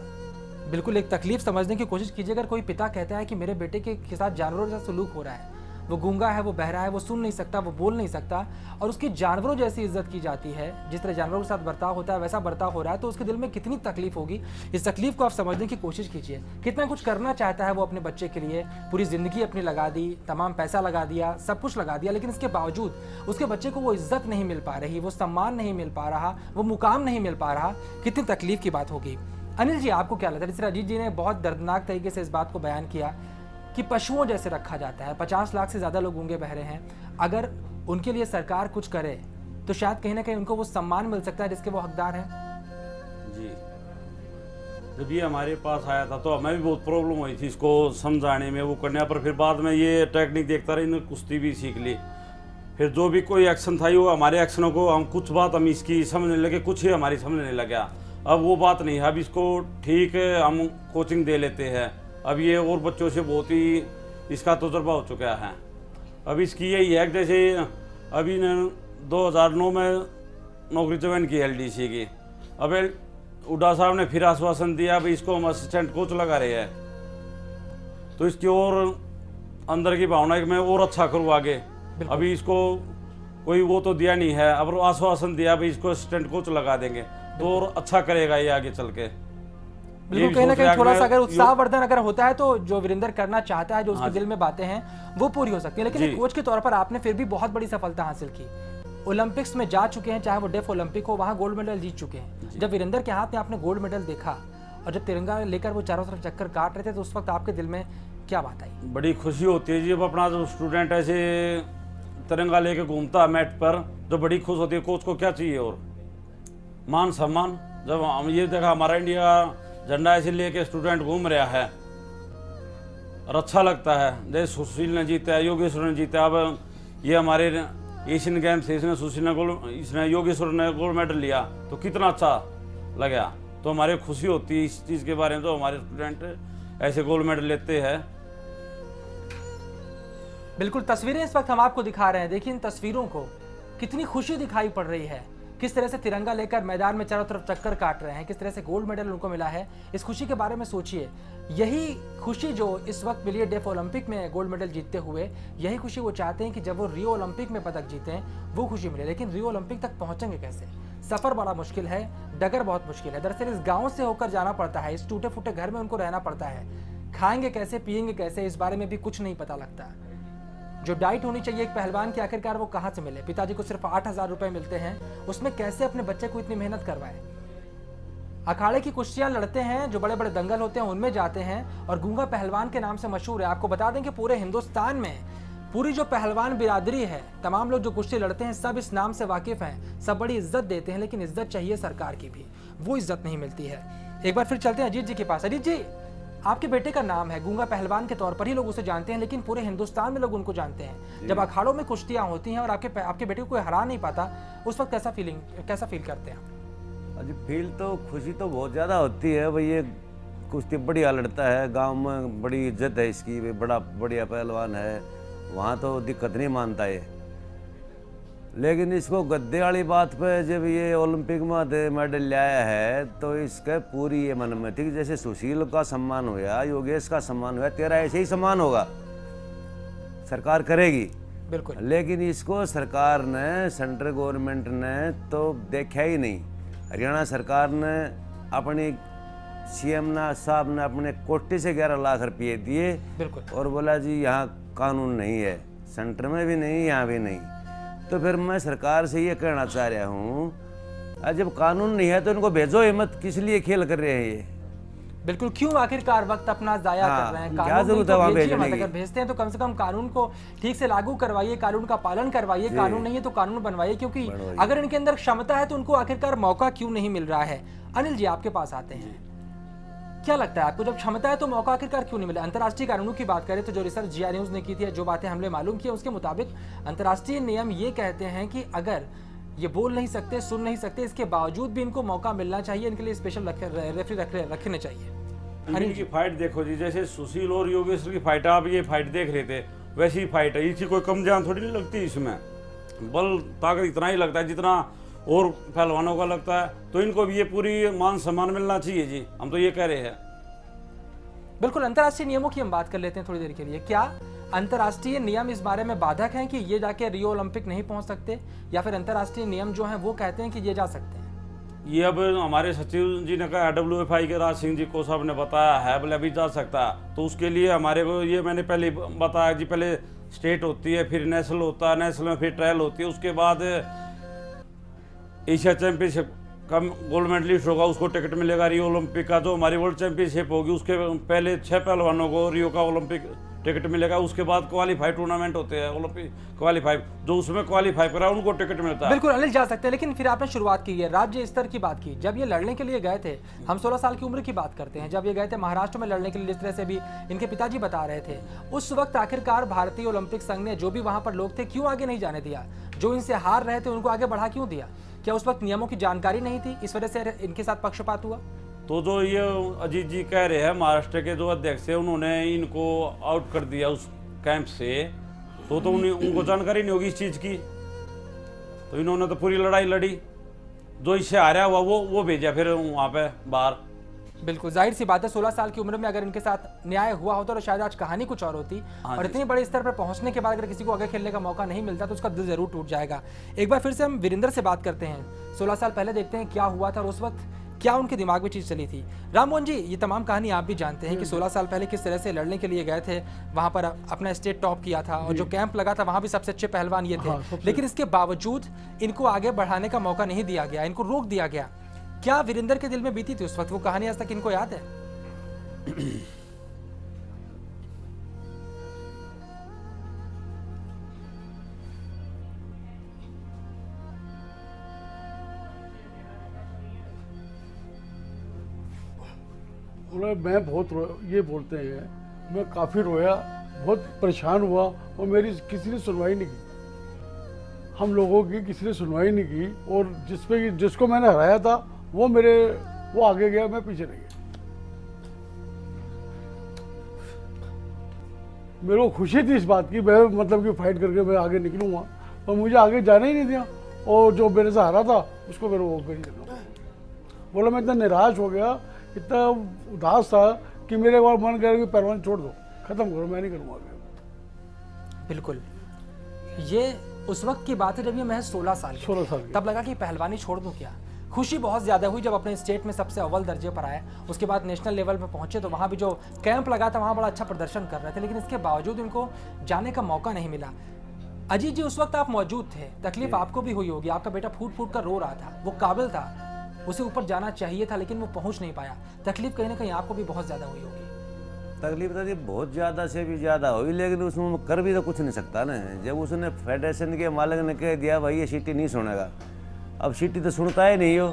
बिल्कुल एक तकलीफ समझने की कोशिश कीजिए। अगर कोई पिता कहता है कि मेरे बेटे के साथ जानवरों जैसा सलूक हो रहा है, वो गूंगा है, वो बहरा है, वो सुन नहीं सकता, वो बोल नहीं सकता, और उसकी जानवरों जैसी इज्जत की जाती है, जिस तरह जानवरों के साथ बर्ताव होता है वैसा बर्ताव हो रहा है, तो उसके दिल में कितनी तकलीफ होगी। इस तकलीफ को आप समझने की कोशिश कीजिए। कितना कुछ करना चाहता है वो अपने बच्चे के लिए, पूरी जिंदगी अपनी लगा दी, तमाम पैसा लगा दिया, सब कुछ लगा दिया, लेकिन इसके बावजूद उसके बच्चे को वो इज्जत नहीं मिल पा रही, वो सम्मान नहीं मिल पा रहा, वो मुकाम नहीं मिल पा रहा। कितनी तकलीफ की बात होगी। अनिल जी, आपको क्या लगता है? जिस अजीत जी ने बहुत दर्दनाक तरीके से इस बात को बयान किया कि पशुओं जैसे रखा जाता है, 50 लाख से ज़्यादा लोग गूंगे बहरे हैं, अगर उनके लिए सरकार कुछ करे तो शायद कहीं ना कहीं उनको वो सम्मान मिल सकता है जिसके वो हकदार हैं। जी, जब ये हमारे पास आया था तो हमें भी बहुत प्रॉब्लम हुई थी इसको समझाने में, वो करने पर। फिर बाद में ये टेक्निक देखता रहा, इन्होंने कुश्ती भी सीख ली। फिर जो भी कोई एक्शन था, वो हमारे एक्शनों को हम कुछ बात हम इसकी समझने लगे, कुछ ही हमारी समझने लगा। अब वो बात नहीं है, अब इसको ठीक है हम कोचिंग दे लेते हैं। अब ये और बच्चों से बहुत ही इसका तजुर्बा हो चुका है। अब इसकी यही है कि जैसे अभी ने 2009 में नौकरी ज्वाइन की LDC की, अब उडा साहब ने फिर आश्वासन दिया भाई इसको हम असिस्टेंट कोच लगा रहे हैं, तो इसकी और अंदर की भावना है कि मैं और अच्छा करूँ आगे। अभी इसको कोई वो तो दिया नहीं है, अब आश्वासन दिया भाई इसको असिस्टेंट कोच लगा देंगे तो और अच्छा करेगा ये आगे चल के। बिल्कुल, कहीं ना कहीं थोड़ा सा अगर उत्साहवर्धन अगर होता है तो जो वीरेंद्र करना चाहता है, जो उसके दिल में बातें हैं वो पूरी हो सकती है। लेकिन एक कोच के तौर पर आपने फिर भी बहुत बड़ी सफलता हासिल की, ओलंपिक्स में जा चुके हैं, चाहे वो डेफ ओलंपिक हो, वहां गोल्ड मेडल जीत चुके हैं। जब वीरेंद्र के हाथ में आपने गोल्ड मेडल देखा और जब तिरंगा लेकर वो चारों तरफ चक्कर काट रहे थे, तो उस वक्त आपके दिल में क्या बात आई? बड़ी खुशी होती है जब अपना जो स्टूडेंट ऐसे तिरंगा लेके घूमता है मैट पर, तो बड़ी खुश होती है। कोच को क्या चाहिए और मान सम्मान। जब हम ये देखा हमारा इंडिया झंडा ऐसे लेके स्टूडेंट घूम रहा है और अच्छा लगता है। जैसे सुशील ने जीता है, योगेश्वर ने जीता, अब ये हमारे एशियन गेम्स से इसने सुशील ने इसने योगेश्वर ने गोल्ड मेडल लिया, तो कितना अच्छा लगा। तो हमारे खुशी होती है इस चीज़ के बारे में, तो हमारे स्टूडेंट ऐसे गोल्ड मेडल लेते हैं। बिल्कुल, तस्वीरें इस वक्त हम आपको दिखा रहे हैं, देखिए इन तस्वीरों को, कितनी खुशी दिखाई पड़ रही है, किस तरह से तिरंगा लेकर मैदान में चारों तरफ चक्कर काट रहे हैं, किस तरह से गोल्ड मेडल उनको मिला है। इस खुशी के बारे में सोचिए। यही खुशी जो इस वक्त मिली है डेफ ओलंपिक में गोल्ड मेडल जीतते हुए, यही खुशी वो चाहते हैं कि जब वो रियो ओलंपिक में पदक जीतें वो खुशी मिले। लेकिन रियो ओलंपिक तक पहुंचेंगे कैसे? सफर बड़ा मुश्किल है, डगर बहुत मुश्किल है। दरअसल इस गाँव से होकर जाना पड़ता है, इस टूटे फूटे घर में उनको रहना पड़ता है। खाएंगे कैसे, पियेंगे कैसे, इस बारे में भी कुछ नहीं पता लगता। जो डाइट होनी चाहिए एक पहलवान की, आखिरकार वो कहाँ से मिले? पिताजी को सिर्फ 8,000 रुपए मिलते हैं, उसमें कैसे अपने बच्चे को इतनी मेहनत करवाए? अखाड़े की कुश्तियां लड़ते हैं, जो बड़े बड़े दंगल होते हैं उनमें जाते हैं, और गूंगा पहलवान के नाम से मशहूर है। आपको बता दें कि पूरे हिंदुस्तान में पूरी जो पहलवान बिरादरी है, तमाम लोग जो कुश्ती लड़ते हैं, सब इस नाम से वाकिफ हैं, सब बड़ी इज्जत देते हैं, लेकिन इज्जत चाहिए सरकार की भी, वो इज्जत नहीं मिलती है। एक बार फिर चलते हैं अजीत जी के पास। अजीत जी, आपके बेटे का नाम है, गूंगा पहलवान के तौर पर ही लोग उसे जानते हैं, लेकिन पूरे हिंदुस्तान में लोग उनको जानते हैं। जब अखाड़ों में कुश्तियां होती हैं और आपके बेटे को कोई हरा नहीं पाता, उस वक्त कैसा फील करते हैं? अजी फील तो खुशी तो बहुत ज़्यादा होती है भाई, ये कुश्ती बढ़िया लड़ता है, गांव में बड़ी इज्जत है इसकी, बड़ा बढ़िया पहलवान है, वहाँ तो दिक्कत नहीं मानता है। लेकिन इसको गद्दे वाली बात पे जब ये ओलंपिक में मेडल लाया है तो इसके पूरी ये मन में थी कि जैसे सुशील का सम्मान हुआ, योगेश का सम्मान हुआ, तेरा ऐसे ही सम्मान होगा, सरकार करेगी। बिल्कुल। लेकिन इसको सरकार ने, सेंट्रल गवर्नमेंट ने तो देखा ही नहीं। हरियाणा सरकार ने अपनी सीएम साहब ने अपने कोटे से 11 लाख रुपये दिए बिल्कुल। और बोला जी यहाँ कानून नहीं है, सेंटर में भी नहीं, यहाँ भी नहीं। तो फिर मैं सरकार से ये कहना चाह रहा हूँ, जब कानून नहीं है तो इनको भेजो, हिम्मत किस लिए खेल कर रहे हैं ये? बिल्कुल, क्यों आखिरकार वक्त अपना जाया कर रहे हैं? क्या कानून जरूरत है वहाँ भेजने की? अगर भेजते हैं तो कम से कम कानून को ठीक से लागू करवाइए, कानून का पालन करवाइए। कानून नहीं है तो कानून बनवाइए, क्योंकि अगर इनके अंदर क्षमता है तो उनको आखिरकार मौका क्यों नहीं मिल रहा है? अनिल जी, आपके पास आते हैं, क्या लगता है आपको, जब क्षमता है तो मौका आखिरकार क्यों नहीं मिला? अंतर्राष्ट्रीय कानूनों की बात करें तो जो रिसर्च जीआई न्यूज ने की थी, जो बातें हमने मालूम की, उसके मुताबिक अंतर्राष्ट्रीय नियम ये कहते हैं कि अगर ये बोल नहीं सकते, सुन नहीं सकते, इसके बावजूद भी इनको मौका मिलना चाहिए, इनके लिए स्पेशल रेफरी रखने चाहिए। अनिल की फाइट देखो जी, जैसे सुशील और योगेश की फाइट, आप ये फाइट देख रहे थे, वैसी फाइट है। इसी कोई कम जान थोड़ी नहीं लगती इसमें, बल ताकत इतना ही लगता है जितना और पहलवानों का लगता है। तो इनको भी ये पूरी मान सम्मान मिलना चाहिए जी, हम तो ये कह रहे हैं। बिल्कुल, अंतर्राष्ट्रीय नियमों की हम बात कर लेते हैं थोड़ी देर के लिए। क्या अंतर्राष्ट्रीय नियम इस बारे में बाधक हैं कि ये जाके रियो ओलंपिक नहीं पहुंच सकते, या फिर अंतर्राष्ट्रीय नियम जो हैं वो कहते हैं कि ये जा सकते हैं? ये अब हमारे सचिव जी ने कहा, WFI के राज सिंह जी को साहब ने बताया है, बोले अभी जा सकता है। तो उसके लिए हमारे को ये मैंने पहले बताया जी, पहले स्टेट होती है, फिर नेशनल होता है, नेशनल में फिर ट्रायल होती है, उसके बाद एशिया चैंपियनशिप का गोल्ड मेडलिस्ट होगा, उसको टिकट मिलेगा। रियो ओलंपिक का जो हमारी वर्ल्ड चैंपियनशिप होगी, उसके पहले 6 पहलवानों को रियो का ओलंपिक टिकट मिलेगा। उसके बाद क्वालीफाई टूर्नामेंट होते हैं, ओलंपिक क्वालीफाई, जो उसमें क्वालीफाई करा उनको टिकट मिलता है। बिल्कुल, अनिल जा सकते हैं। लेकिन फिर आपने शुरुआत की है राज्य स्तर की बात की, जब ये लड़ने के लिए गए थे, हम 16 साल की उम्र की बात करते हैं, जब ये गए थे महाराष्ट्र में लड़ने के लिए, जिस तरह से भी इनके पिताजी बता रहे थे, उस वक्त आखिरकार भारतीय ओलंपिक संघ ने, जो भी वहां पर लोग थे, क्यों आगे नहीं जाने दिया? जो इनसे हार रहे थे उनको आगे बढ़ा क्यों दिया? क्या उस वक्त नियमों की जानकारी नहीं थी, इस वजह से इनके साथ पक्षपात हुआ? तो जो ये अजीत जी कह रहे हैं, महाराष्ट्र के जो अध्यक्ष है, उन्होंने इनको आउट कर दिया उस कैंप से, तो उनको जानकारी नहीं होगी इस चीज़ की। तो इन्होंने तो पूरी लड़ाई लड़ी, जो इससे हारा हुआ वो भेजा फिर वहाँ पे बाहर। बिल्कुल, जाहिर सी बात है, 16 साल की उम्र में अगर इनके साथ न्याय हुआ होता तो शायद आज कहानी कुछ और होती। और इतने बड़े स्तर पर पहुंचने के बाद अगर किसी को आगे खेलने का मौका नहीं मिलता तो उसका दिल जरूर टूट जाएगा। एक बार फिर से हम वीरेंद्र से बात करते हैं, 16 साल पहले देखते हैं क्या हुआ था और उस वक्त क्या उनके दिमाग में चीज चली थी। राममोहन जी, ये तमाम कहानी आप भी जानते हैं कि 16 साल पहले किस तरह से लड़ने के लिए गए थे, वहां पर अपना स्टेट टॉप किया था और जो कैंप लगा था वहां भी सबसे अच्छे पहलवान ये थे। लेकिन इसके बावजूद इनको आगे बढ़ाने का मौका नहीं दिया गया, इनको रोक दिया गया। क्या वीरेंद्र के दिल में बीती थी उस वक्त, वो कहानी आज तक इनको याद है? मैं बहुत ये बोलते हैं, मैं काफ़ी रोया, बहुत परेशान हुआ और मेरी किसी ने सुनवाई नहीं की, हम लोगों की किसी ने सुनवाई नहीं की। और जिसको मैंने हराया था वो आगे गया, मैं पीछे रह गया। मेरे को खुशी थी इस बात की, मैं मतलब कि फाइट करके मैं आगे निकलूंगा, और मुझे आगे जाना ही नहीं दिया। और जो मेरे से हारा था उसको मेरे वो नहीं करना बोला। मैं इतना निराश हो गया, इतना उदास था कि मेरे बार मन कर कि पहलवान छोड़ दो, खत्म करो, मैं नहीं करूँगा आगे। बिल्कुल, ये उस वक्त की बात है जब ये महज 16 साल की। तब लगा कि पहलवानी छोड़ दूं क्या। खुशी बहुत ज़्यादा हुई जब अपने स्टेट में सबसे अव्वल दर्जे पर आए, उसके बाद नेशनल लेवल पे पहुंचे तो वहाँ भी जो कैंप लगा था वहाँ बड़ा अच्छा प्रदर्शन कर रहे थे, लेकिन इसके बावजूद इनको जाने का मौका नहीं मिला। अजीत जी, उस वक्त आप मौजूद थे, तकलीफ आपको भी हुई होगी, आपका बेटा फूट फूट कर रो रहा था, वो काबिल था, उसे ऊपर जाना चाहिए था लेकिन वो पहुंच नहीं पाया। तकलीफ कहीं ना कहीं आपको भी बहुत ज़्यादा हुई होगी। तकलीफ तो बहुत ज़्यादा से भी ज़्यादा हुई, लेकिन उसमें कर भी तो कुछ नहीं सकता ना। जब उसने फेडरेशन के मालिक ने कह दिया भाई ये सीटी नहीं सुनेगा, अब सीटी तो सुनता ही नहीं हो।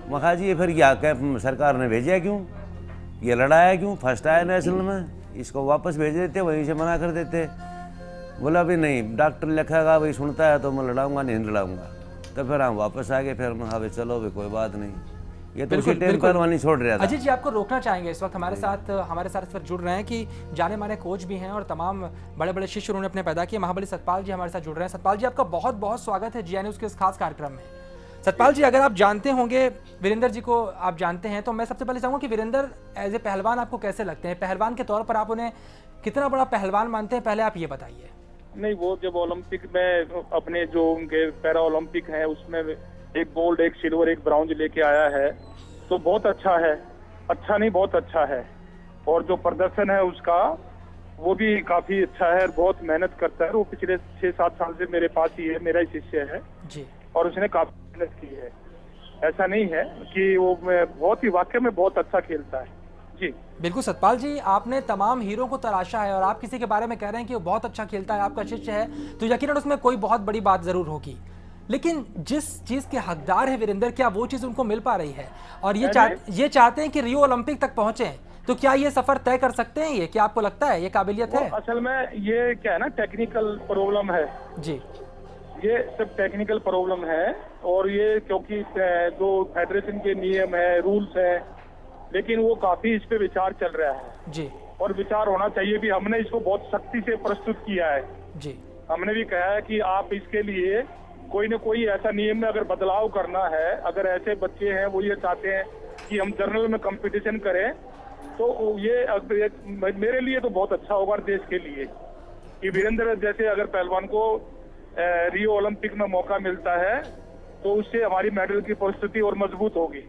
मखा जी, ये फिर क्या कैंप सरकार ने भेजा क्यों, ये लड़ाया क्यों, फर्स्ट आया नेशनल में, इसको वापस भेज देते, वहीं से मना कर देते। बोला भी नहीं, डॉक्टर लिखेगा भाई सुनता है तो मैं लड़ाऊंगा, नहीं लड़ाऊंगा। तो फिर हम वापस आ गए, फिर मैं हाँ भाई चलो भाई कोई बात नहीं। ये तो बिल्कुल, उसी टाइम बिल्कुल। पहलवानी छोड़ रहा था। अजीत जी, आपको रोकना चाहेंगे, इस वक्त हमारे साथ इस वक्त जुड़ रहे हैं कि जाने माने कोच भी हैं और तमाम बड़े बड़े शिष्य उन्होंने अपने पैदा किए। महाबली सतपाल जी हमारे साथ जुड़ रहे हैं। सतपाल जी, आपका बहुत बहुत स्वागत है GI न्यूज़ के इस खास कार्यक्रम में। सतपाल जी, अगर आप जानते होंगे वीरेंद्र जी को, आप जानते हैं, तो मैं सबसे पहले चाहूँगा कि वीरेंद्र एज ए पहलवान आपको कैसे लगते हैं? पहलवान के तौर पर आप उन्हें कितना बड़ा पहलवान मानते हैं, पहले आप ये बताइए। नहीं, वो जब ओलंपिक में अपने जो उनके पैरा ओलंपिक है उसमें एक गोल्ड, एक सिल्वर, एक ब्रॉन्ज लेके आया है, तो बहुत अच्छा है। अच्छा नहीं, बहुत अच्छा है। और जो प्रदर्शन है उसका वो भी काफी अच्छा है, बहुत मेहनत करता है। वो पिछले 6-7 साल से मेरे पास ही है, मेरा ही शिष्य है जी। और उसने काफी मेहनत की है। ऐसा नहीं है कि वो बहुत ही, वाकई में बहुत अच्छा खेलता है जी। बिल्कुल सतपाल जी, आपने तमाम हीरो को तराशा है और आप किसी के बारे में कह रहे हैं कि वो बहुत अच्छा खेलता है, आपका शिष्य है, तो यकीनन उसमें कोई बहुत बड़ी बात जरूर होगी। लेकिन जिस चीज के हकदार है वीरेंद्र, क्या वो चीज उनको मिल पा रही है? और ये चाहते हैं कि रियो ओलंपिक तक पहुंचे, तो क्या ये सफर तय कर सकते हैं? ये क्या आपको लगता है ये काबिलियत है? असल में ये क्या है ना, टेक्निकल प्रॉब्लम है जी। ये सब टेक्निकल प्रॉब्लम है। और ये क्योंकि जो फेडरेशन के नियम है, रूल्स है, लेकिन वो काफी इस पे विचार चल रहा है जी। और विचार होना चाहिए भी। हमने इसको बहुत सख्ती से प्रस्तुत किया है जी। हमने भी कहा है कि आप इसके लिए कोई न कोई ऐसा नियम में अगर बदलाव करना है, अगर ऐसे बच्चे हैं वो ये चाहते हैं कि हम जर्नल में कंपटीशन करें, तो ये मेरे लिए तो बहुत अच्छा होगा देश के लिए कि वीरेंद्र जैसे अगर पहलवान को रियो ओलंपिक में मौका मिलता है तो उससे हमारी मेडल की प्रस्तुति और मजबूत होगी।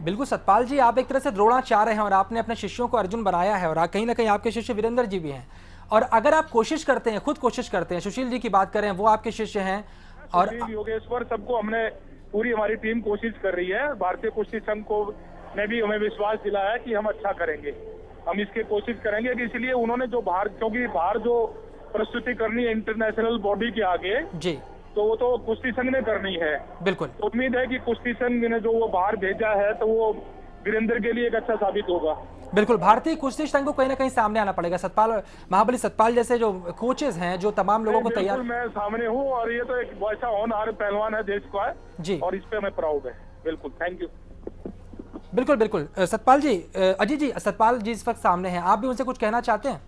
बिल्कुल सतपाल जी, आप एक तरह से द्रोणाचार्य चाह रहे हैं और आपने अपने शिष्यों को अर्जुन बनाया है और कहीं ना कहीं आपके शिष्य वीरेंद्र जी भी हैं। और अगर आप कोशिश करते हैं, खुद कोशिश करते हैं, सुशील जी की बात करें, वो आपके शिष्य हैं, और योगेश्वर, सबको हमने, पूरी हमारी टीम कोशिश कर रही है। भारतीय कुश्ती संघ को ने भी हमें विश्वास दिलाया है कि हम अच्छा करेंगे, हम इसके कोशिश करेंगे कि इसलिए उन्होंने जो बाहर, क्योंकि बाहर जो प्रस्तुति करनी है इंटरनेशनल बॉडी के आगे जी, तो वो तो कुश्ती संघ ने करनी है। बिल्कुल। तो उम्मीद है कि कुश्ती संघ ने जो वो बाहर भेजा है तो वो वीरेंद्र के लिए एक अच्छा साबित होगा। बिल्कुल, भारतीय कुश्ती संघ को कहीं ना कहीं सामने आना पड़ेगा। सतपाल, महाबली सतपाल जैसे जो कोचेस हैं, जो तमाम लोगों को तैयार, मैं सामने हूँ और ये तो एक ऐसा होनहार पहलवान है देश का जी, और इस पे हमें प्राउड है। बिल्कुल, थैंक यू। बिल्कुल बिल्कुल। सतपाल जी, अजीत जी, सतपाल जी इस वक्त सामने हैं, आप भी उनसे कुछ कहना चाहते हैं?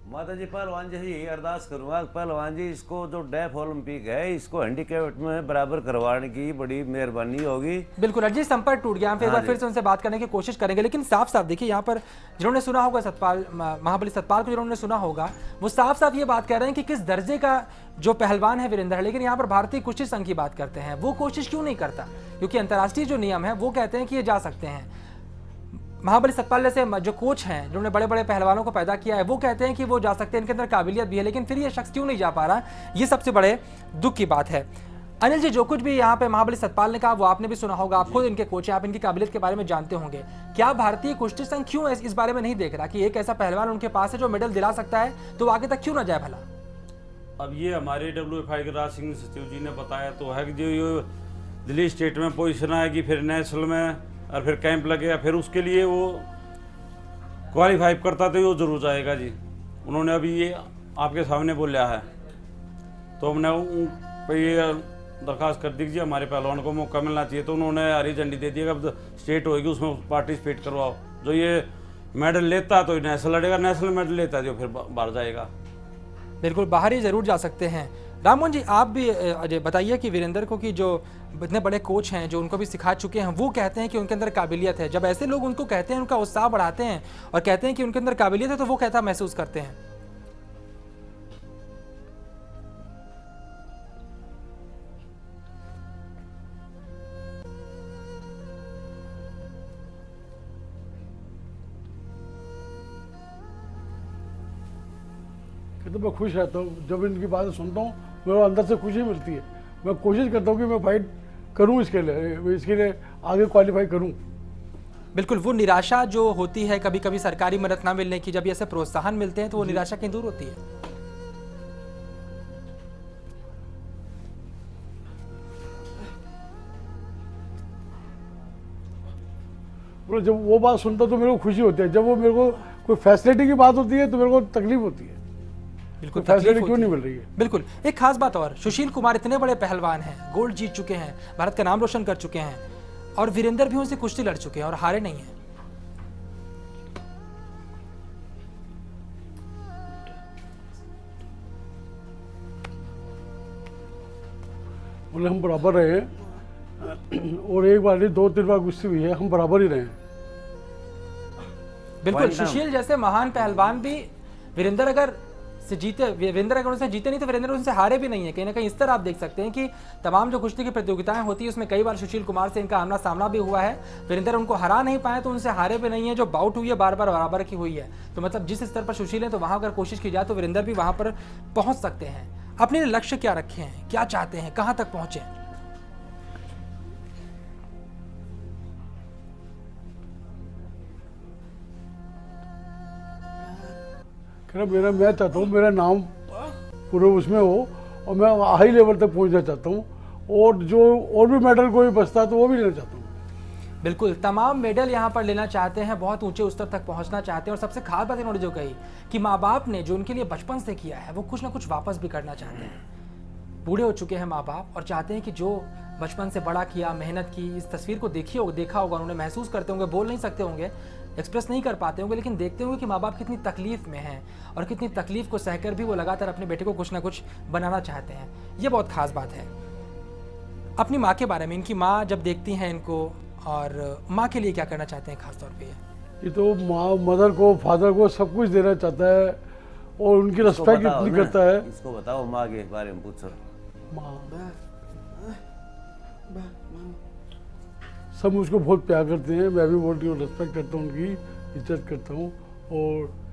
माता जी, पहलवान जी यही अरदास करूंगा, पहलवान जी इसको जो डेफ ओलंपिक है इसको हैंडीकैप में बराबर करवाने की बड़ी मेहरबानी होगी। बिल्कुल। अजीत, संपर्क टूट गया, हम एक बार फिर से उनसे बात करने की कोशिश करेंगे। लेकिन साफ साफ देखिए, यहाँ पर जिन्होंने सुना होगा सतपाल, महाबली सतपाल को जिन्होंने सुना होगा, वो साफ साफ ये बात कह रहे हैं कि किस दर्जे का जो पहलवान है वीरेंद्र है। लेकिन यहाँ पर भारतीय कुश्ती संघ की बात करते हैं, वो कोशिश क्यों नहीं करता? क्योंकि अंतर्राष्ट्रीय जो नियम है वो कहते हैं कि ये जा सकते हैं। महाबली सतपाल जैसे जो कोच हैं, जिन्होंने बड़े बड़े पहलवानों को पैदा किया है, वो कहते हैं कि वो जा सकते हैं, इनके अंदर काबिलियत भी है, लेकिन फिर ये शख्स क्यों नहीं जा पा रहा? ये सबसे बड़े दुख की बात है। अनिल जी, जो कुछ भी यहाँ पे महाबली सतपाल ने कहा वो आपने भी सुना होगा, आप खुद इनके कोच हैं, आप इनकी काबिलियत के बारे में जानते होंगे। क्या भारतीय कुश्ती संघ क्यों इस बारे में नहीं देख रहा कि एक ऐसा पहलवान उनके पास है जो मेडल दिला सकता है, तो आगे तक क्यों ना जाए भला? अब ये हमारे WFI के राज सिंह सचिव जी ने बताया तो है कि जो ये दिल्ली स्टेट में पोजीशन आएगी, फिर नेशनल में, और फिर कैंप लगेगा, फिर उसके लिए वो क्वालिफाई करता तो वो जरूर जाएगा जी। उन्होंने अभी ये आपके सामने बोला है, तो हमने उन पे ये दरख्वास्त कर दीजिए, हमारे पहलवान को मौका मिलना चाहिए। तो उन्होंने हरी झंडी दे दी कि अब स्टेट होएगी उसमें पार्टिसिपेट करवाओ। जो ये मेडल लेता तो नेशनल लड़ेगा, नेशनल मेडल लेता जो फिर बाहर जाएगा। बिल्कुल, बाहर ही जरूर जा सकते हैं। राममोहन जी, आप भी अजय बताइए कि वीरेंद्र को, कि जो इतने बड़े कोच हैं जो उनको भी सिखा चुके हैं, वो कहते हैं कि उनके अंदर काबिलियत है। जब ऐसे लोग उनको कहते हैं, उनका उत्साह बढ़ाते हैं और कहते हैं कि उनके अंदर काबिलियत है, तो वो कैसा महसूस करते हैं? तो मैं खुश रहता हूँ जब इनकी बातें सुनता हूँ, मेरे को अंदर से खुशी मिलती है। मैं कोशिश करता हूँ कि मैं फाइट करूँ इसके लिए आगे क्वालिफाई करूँ। बिल्कुल, वो निराशा जो होती है कभी कभी सरकारी मदद ना मिलने की, जब ऐसे प्रोत्साहन मिलते हैं तो वो निराशा कहीं दूर होती है। बोलो, जब वो बात सुनता तो मेरे को खुशी होती है, जब वो मेरे को कोई फैसिलिटी की बात होती है तो मेरे को तकलीफ होती है। बिल्कुल, फैसिलिटी क्यों नहीं मिल रही है? बिल्कुल। एक खास बात और, सुशील कुमार इतने बड़े पहलवान हैं, गोल्ड जीत चुके हैं, भारत का नाम रोशन कर चुके हैं, और वीरेंद्र भी उनसे कुश्ती लड़ चुके हैं और हारे नहीं हैं। बोले हम बराबर रहे हैं और एक बार नहीं 2-3 बार गुस्से हुई है, हम बराबर ही रहे हैं। बिल्कुल, सुशील जैसे महान पहलवान भी वीरेंद्र अगर उनसे जीते नहीं तो वीरेंद्र उनसे हारे भी नहीं है। कहीं ना कहीं इस तरह आप देख सकते हैं कि तमाम जो कुश्ती की प्रतियोगिताएं होती है उसमें कई बार सुशील कुमार से इनका आमना सामना भी हुआ है। वीरेंद्र उनको हरा नहीं पाए तो उनसे हारे भी नहीं है। जो बाउट हुई है बार बार बराबर की हुई है। तो मतलब जिस स्तर पर सुशील है तो वहां अगर कोशिश की जाए तो वीरेंद्र भी वहां पर पहुंच सकते हैं। अपने लक्ष्य क्या रखे हैं, क्या चाहते हैं, कहां तक पहुंचे? मैं चाहता हूँ मेरा नाम पूरे उसमें हो और मैं हाई लेवल तक पहुँचना चाहता हूँ और जो और भी मेडल कोई बचता है तो वो भी लेना चाहता हूँ। बिल्कुल, तमाम मेडल यहाँ पर लेना चाहते हैं, बहुत ऊंचे स्तर तक पहुँचना चाहते हैं। और सबसे खास बात इन्होंने जो कही कि माँ बाप ने जो उनके लिए बचपन से किया है वो कुछ ना कुछ वापस भी करना चाहते हैं। बूढ़े हो चुके हैं माँ बाप और चाहते हैं कि जो बचपन से बड़ा किया, मेहनत की, इस तस्वीर को देखा होगा उन्होंने, महसूस करते होंगे, बोल नहीं सकते होंगे, एक्सप्रेस नहीं कर पाते होंगे, लेकिन देखते होंगे कि माँ बाप कितनी तकलीफ में हैं और कितनी तकलीफ को सहकर भी वो लगातार अपने बेटे को कुछ ना कुछ बनाना चाहते हैं। ये बहुत खास बात है। अपनी माँ के बारे में, इनकी माँ जब देखती हैं इनको और माँ के लिए क्या करना चाहते हैं खास तौर पे? ये तो माँ, मदर को, फादर को सब कुछ देना चाहता है और उनकी रिस्पेक्ट इतनी करता है। इसको बताओ माँ के बारे में पूछो। सब मुझको बहुत प्यार करते हैं, मैं भी बहुत रिस्पेक्ट करता हूँ, उनकी इज्जत करता हूँ। और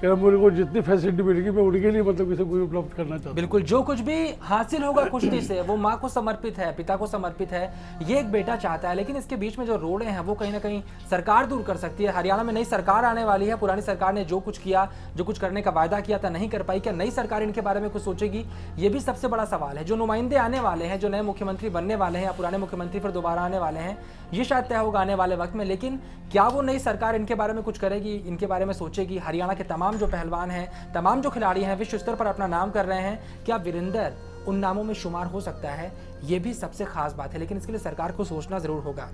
मेरे को जितनी फैसिलिटी मिलेगी मैं उनके लिए मतलब किसी को उपलब्ध करना चाहता हूँ। बिल्कुल, जो कुछ भी हासिल होगा कुश्ती से वो माँ को समर्पित है, पिता को समर्पित है, ये एक बेटा चाहता है। लेकिन इसके बीच में जो रोड़े हैं वो कहीं ना कहीं सरकार दूर कर सकती है। हरियाणा में नई सरकार आने वाली है, पुरानी सरकार ने जो कुछ किया, जो कुछ करने का वायदा किया था नहीं कर पाई, क्या नई सरकार इनके बारे में कुछ सोचेगी? ये भी सबसे बड़ा सवाल है। जो नुमाइंदे आने वाले हैं, जो नए मुख्यमंत्री बनने वाले हैं या पुराने मुख्यमंत्री फिर दोबारा आने वाले हैं, ये शायद तय होगा आने वाले वक्त में। लेकिन क्या वो नई सरकार इनके बारे में कुछ करेगी, इनके बारे में सोचेगी? हरियाणा के तमाम जो पहलवान हैं, तमाम जो खिलाड़ी हैं, विश्व स्तर पर अपना नाम कर रहे हैं, क्या वीरेंद्र उन नामों में शुमार हो सकता है? ये भी सबसे खास बात है। लेकिन इसके लिए सरकार को सोचना जरूर होगा।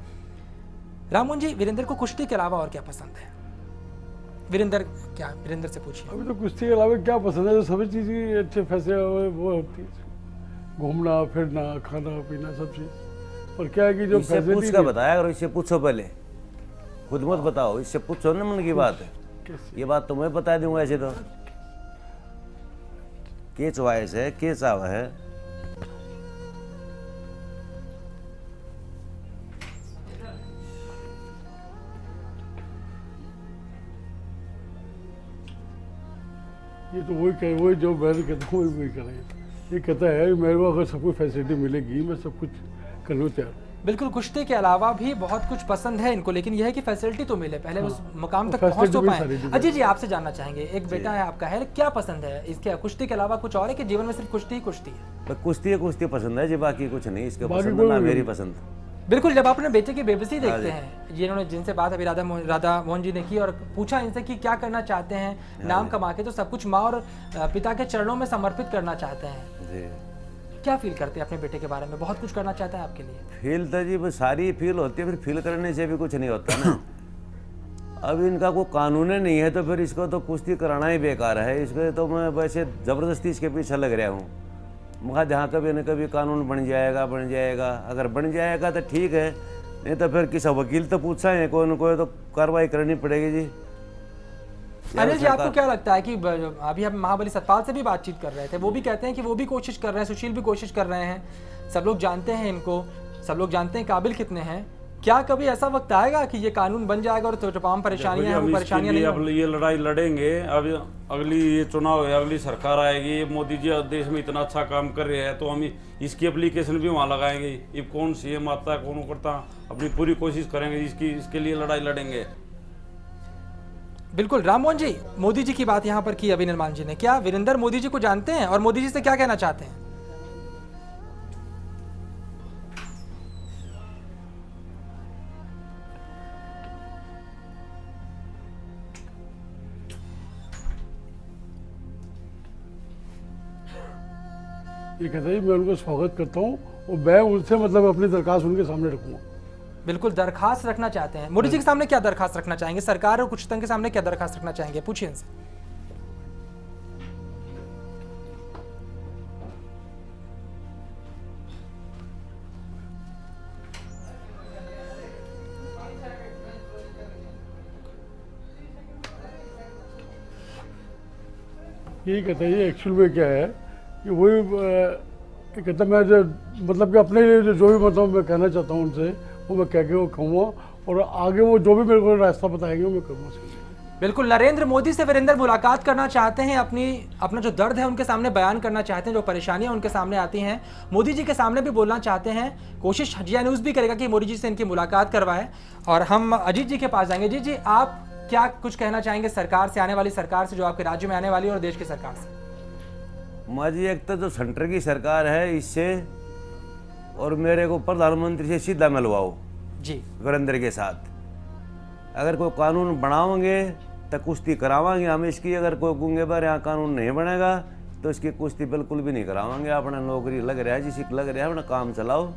राममोहन जी, वीरेंद्र को कुश्ती के अलावा और क्या पसंद है? वीरेंद्र से पूछिए। अभी तो कुश्ती के अलावा क्या पसंद है? सभी चीज़ें अच्छे फैसले वो होती है, घूमना फिरना, खाना पीना, सब चीज़। और क्या है कि जो पूछ का बताया करो, इससे पूछो पहले, खुद मत बताओ, इससे पूछो ना मन की बात है। ये बात तो मैं बता दूंगा ऐसे तो। के चॉइस है, के चाव है। ये तो वही जो मैं कहता हूँ वही करें। ये कहता है मेरे को अगर सब कुछ फैसिलिटी मिलेगी मैं सब कुछ करने को तैयार। बिल्कुल, कुश्ती के अलावा भी बहुत कुछ पसंद है इनको, लेकिन यह है कि फैसिलिटी तो मिले, पहले उस मुकाम तक पहुंच तो पाए। अजय जी, आपसे जानना चाहेंगे, एक बेटा है आपका, है क्या पसंद है इसके? कुश्ती के अलावा कुछ और है कि जीवन में सिर्फ कुश्ती ही कुश्ती है? कुश्ती पसंद है जी, बाकी कुछ नहीं इसके पसंद, ना मेरी पसंद। बिल्कुल, जब अपने बेटे की बेबसी देखते हैं, जिन्होंने जिनसे बात अभी राधा मोहन जी ने की और पूछा इनसे कि क्या करना चाहते हैं नाम कमा के, तो सब कुछ माँ और पिता के चरणों में समर्पित करना चाहते हैं। क्या फील करते हैं अपने बेटे के बारे में? बहुत कुछ करना चाहता है आपके लिए। फील तो जी सारी फील होती है, फिर फील करने से भी कुछ नहीं होता ना। अब इनका कोई कानून नहीं है तो फिर इसको तो कुश्ती कराना ही बेकार है। इसको तो मैं वैसे ज़बरदस्ती इसके पीछे लग रहा हूँ। मगर जहाँ कभी न कभी कानून बन जाएगा, अगर बन जाएगा तो ठीक है, नहीं तो फिर किसी वकील तो पूछा है, कोई न कोई तो कार्रवाई करनी पड़ेगी जी। अनिल जी, आपको क्या लगता है कि अभी हम महाबली सतपाल से भी बातचीत कर रहे थे, वो भी कहते हैं कि वो भी कोशिश कर रहे हैं, सुशील भी कोशिश कर रहे हैं, सब लोग जानते हैं इनको, सब लोग जानते हैं काबिल कितने हैं। क्या कभी ऐसा वक्त आएगा कि ये कानून बन जाएगा और तो तमाम परेशानियां हैं वो परेशानियां नहीं होंगी? ये लड़ाई लड़ेंगे। अब अगली ये चुनाव है, अगली सरकार आएगी, मोदी जी देश में इतना अच्छा काम कर रहे हैं तो हम इसकी एप्लीकेशन भी वहाँ लगाएंगे। ये कौन सीएम आता है, कौन करता, अपनी पूरी कोशिश करेंगे, इसके लिए लड़ाई लड़ेंगे। बिल्कुल। राममोहन जी, मोदी जी की बात यहाँ पर की अभी निर्माण जी ने, क्या वीरेंद्र मोदी जी को जानते हैं और मोदी जी से क्या कहना चाहते हैं? ये कहता है मैं उनको स्वागत करता हूँ और मैं उनसे मतलब अपनी दरखास्त उनके सामने रखूँगा। बिल्कुल दरखास्त रखना चाहते हैं। मोदी जी के सामने क्या दरखास्त रखना चाहेंगे? सरकार और उच्चतम के सामने क्या दरखास्त रखना चाहेंगे? पूछिए इनसे। यही कहता है, ये एक्चुअल में क्या है कि वही कहता मैं मतलब कि अपने लिए जो भी मतलब मैं कहना चाहता हूँ उनसे वो मैं कह के वो कहूँगा और आगे वो जो भी मेरे को रास्ता बताएंगे वो मैं करूँगा। बिल्कुल नरेंद्र मोदी से वीरेंद्र मुलाकात करना चाहते हैं, अपना जो दर्द है उनके सामने बयान करना चाहते हैं, जो परेशानियां उनके सामने आती हैं मोदी जी के सामने भी बोलना चाहते हैं। कोशिश जिया न्यूज़ भी करेगा कि मोदी जी से इनकी मुलाकात करवाए। और हम अजीत जी के पास जाएंगे। अजीत जी, आप क्या कुछ कहना चाहेंगे सरकार से, आने वाली सरकार से, जो आपके राज्य में आने वाली है, और देश की सरकार से? माँ जी, एक तो जो सेंटर की सरकार है इससे और मेरे को प्रधानमंत्री से सीधा मिलवाओ जी वीरेंद्र के साथ। अगर कोई कानून बनाओगे तो कुश्ती करावाएंगे हम इसकी। अगर कोई गूंगे पर यहाँ कानून नहीं बनेगा तो इसकी कुश्ती बिल्कुल भी नहीं करावाएंगे। अपना नौकरी लग रहा है, जिसकी लग रहा है अपना काम चलाओ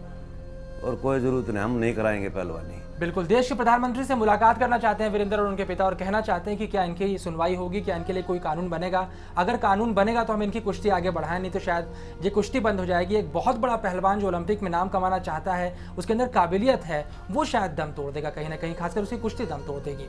और कोई जरूरत नहीं, हम नहीं कराएंगे पहलवानी। बिल्कुल देश के प्रधानमंत्री से मुलाकात करना चाहते हैं वीरेंद्र और उनके पिता, और कहना चाहते हैं कि क्या इनकी सुनवाई होगी, क्या इनके लिए कोई कानून बनेगा। अगर कानून बनेगा तो हम इनकी कुश्ती आगे बढ़ाएं, नहीं तो शायद ये कुश्ती बंद हो जाएगी। एक बहुत बड़ा पहलवान जो ओलंपिक में नाम कमाना चाहता है, उसके अंदर काबिलियत है, वो शायद दम तोड़ देगा कहीं ना कहीं, खासकर उसकी कुश्ती दम तोड़ देगी।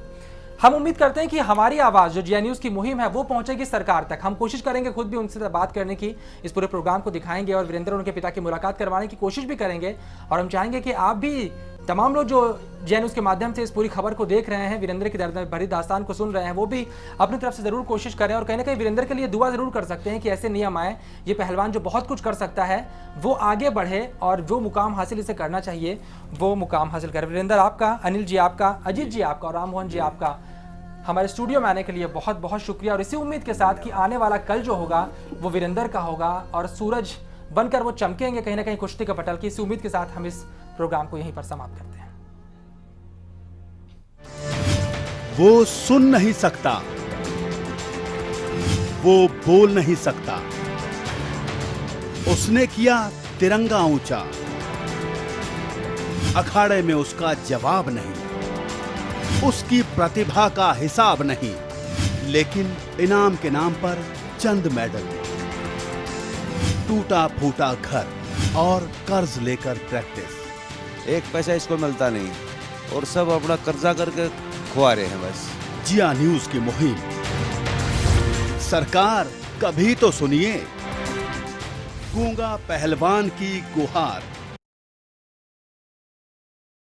हम उम्मीद करते हैं कि हमारी आवाज़ जो जिया न्यूज़ की मुहिम है वो पहुंचेगी सरकार तक। हम कोशिश करेंगे खुद भी उनसे बात करने की, इस पूरे प्रोग्राम को दिखाएंगे और वीरेंद्र और उनके पिता की मुलाकात करवाने की कोशिश भी करेंगे। और हम चाहेंगे कि आप भी, तमाम लोग जो जिया न्यूज़ के माध्यम से इस पूरी खबर को देख रहे हैं, वीरेंद्र की दर्द भरी दास्तान को सुन रहे हैं, वो भी अपनी तरफ से ज़रूर कोशिश करें और कहीं ना कहीं वीरेंद्र के लिए दुआ ज़रूर कर सकते हैं कि ऐसे नियम आए, ये पहलवान जो बहुत कुछ कर सकता है वो आगे बढ़े और जो मुकाम हासिल इसे करना चाहिए वो मुकाम हासिल करे। वीरेंद्र आपका, अनिल जी आपका, अजीत जी आपका और राम मोहन जी आपका हमारे स्टूडियो में आने के लिए बहुत बहुत शुक्रिया। और इसी उम्मीद के साथ कि आने वाला कल जो होगा वो वीरेंद्र का होगा और सूरज बनकर वो चमकेंगे कहीं ना कहीं कुश्ती का पटल की, इसी उम्मीद के साथ हम इस प्रोग्राम को यहीं पर समाप्त करते हैं। वो सुन नहीं सकता, वो बोल नहीं सकता, उसने किया तिरंगा ऊंचा, अखाड़े में उसका जवाब नहीं, उसकी प्रतिभा का हिसाब नहीं, लेकिन इनाम के नाम पर चंद मेडल, टूटा फूटा घर और कर्ज लेकर प्रैक्टिस। एक पैसा इसको मिलता नहीं और सब अपना कर्जा करके खुआ रहे हैं बस। जिया न्यूज़ की मुहिम, सरकार कभी तो सुनिए, गूंगा पहलवान की गुहार।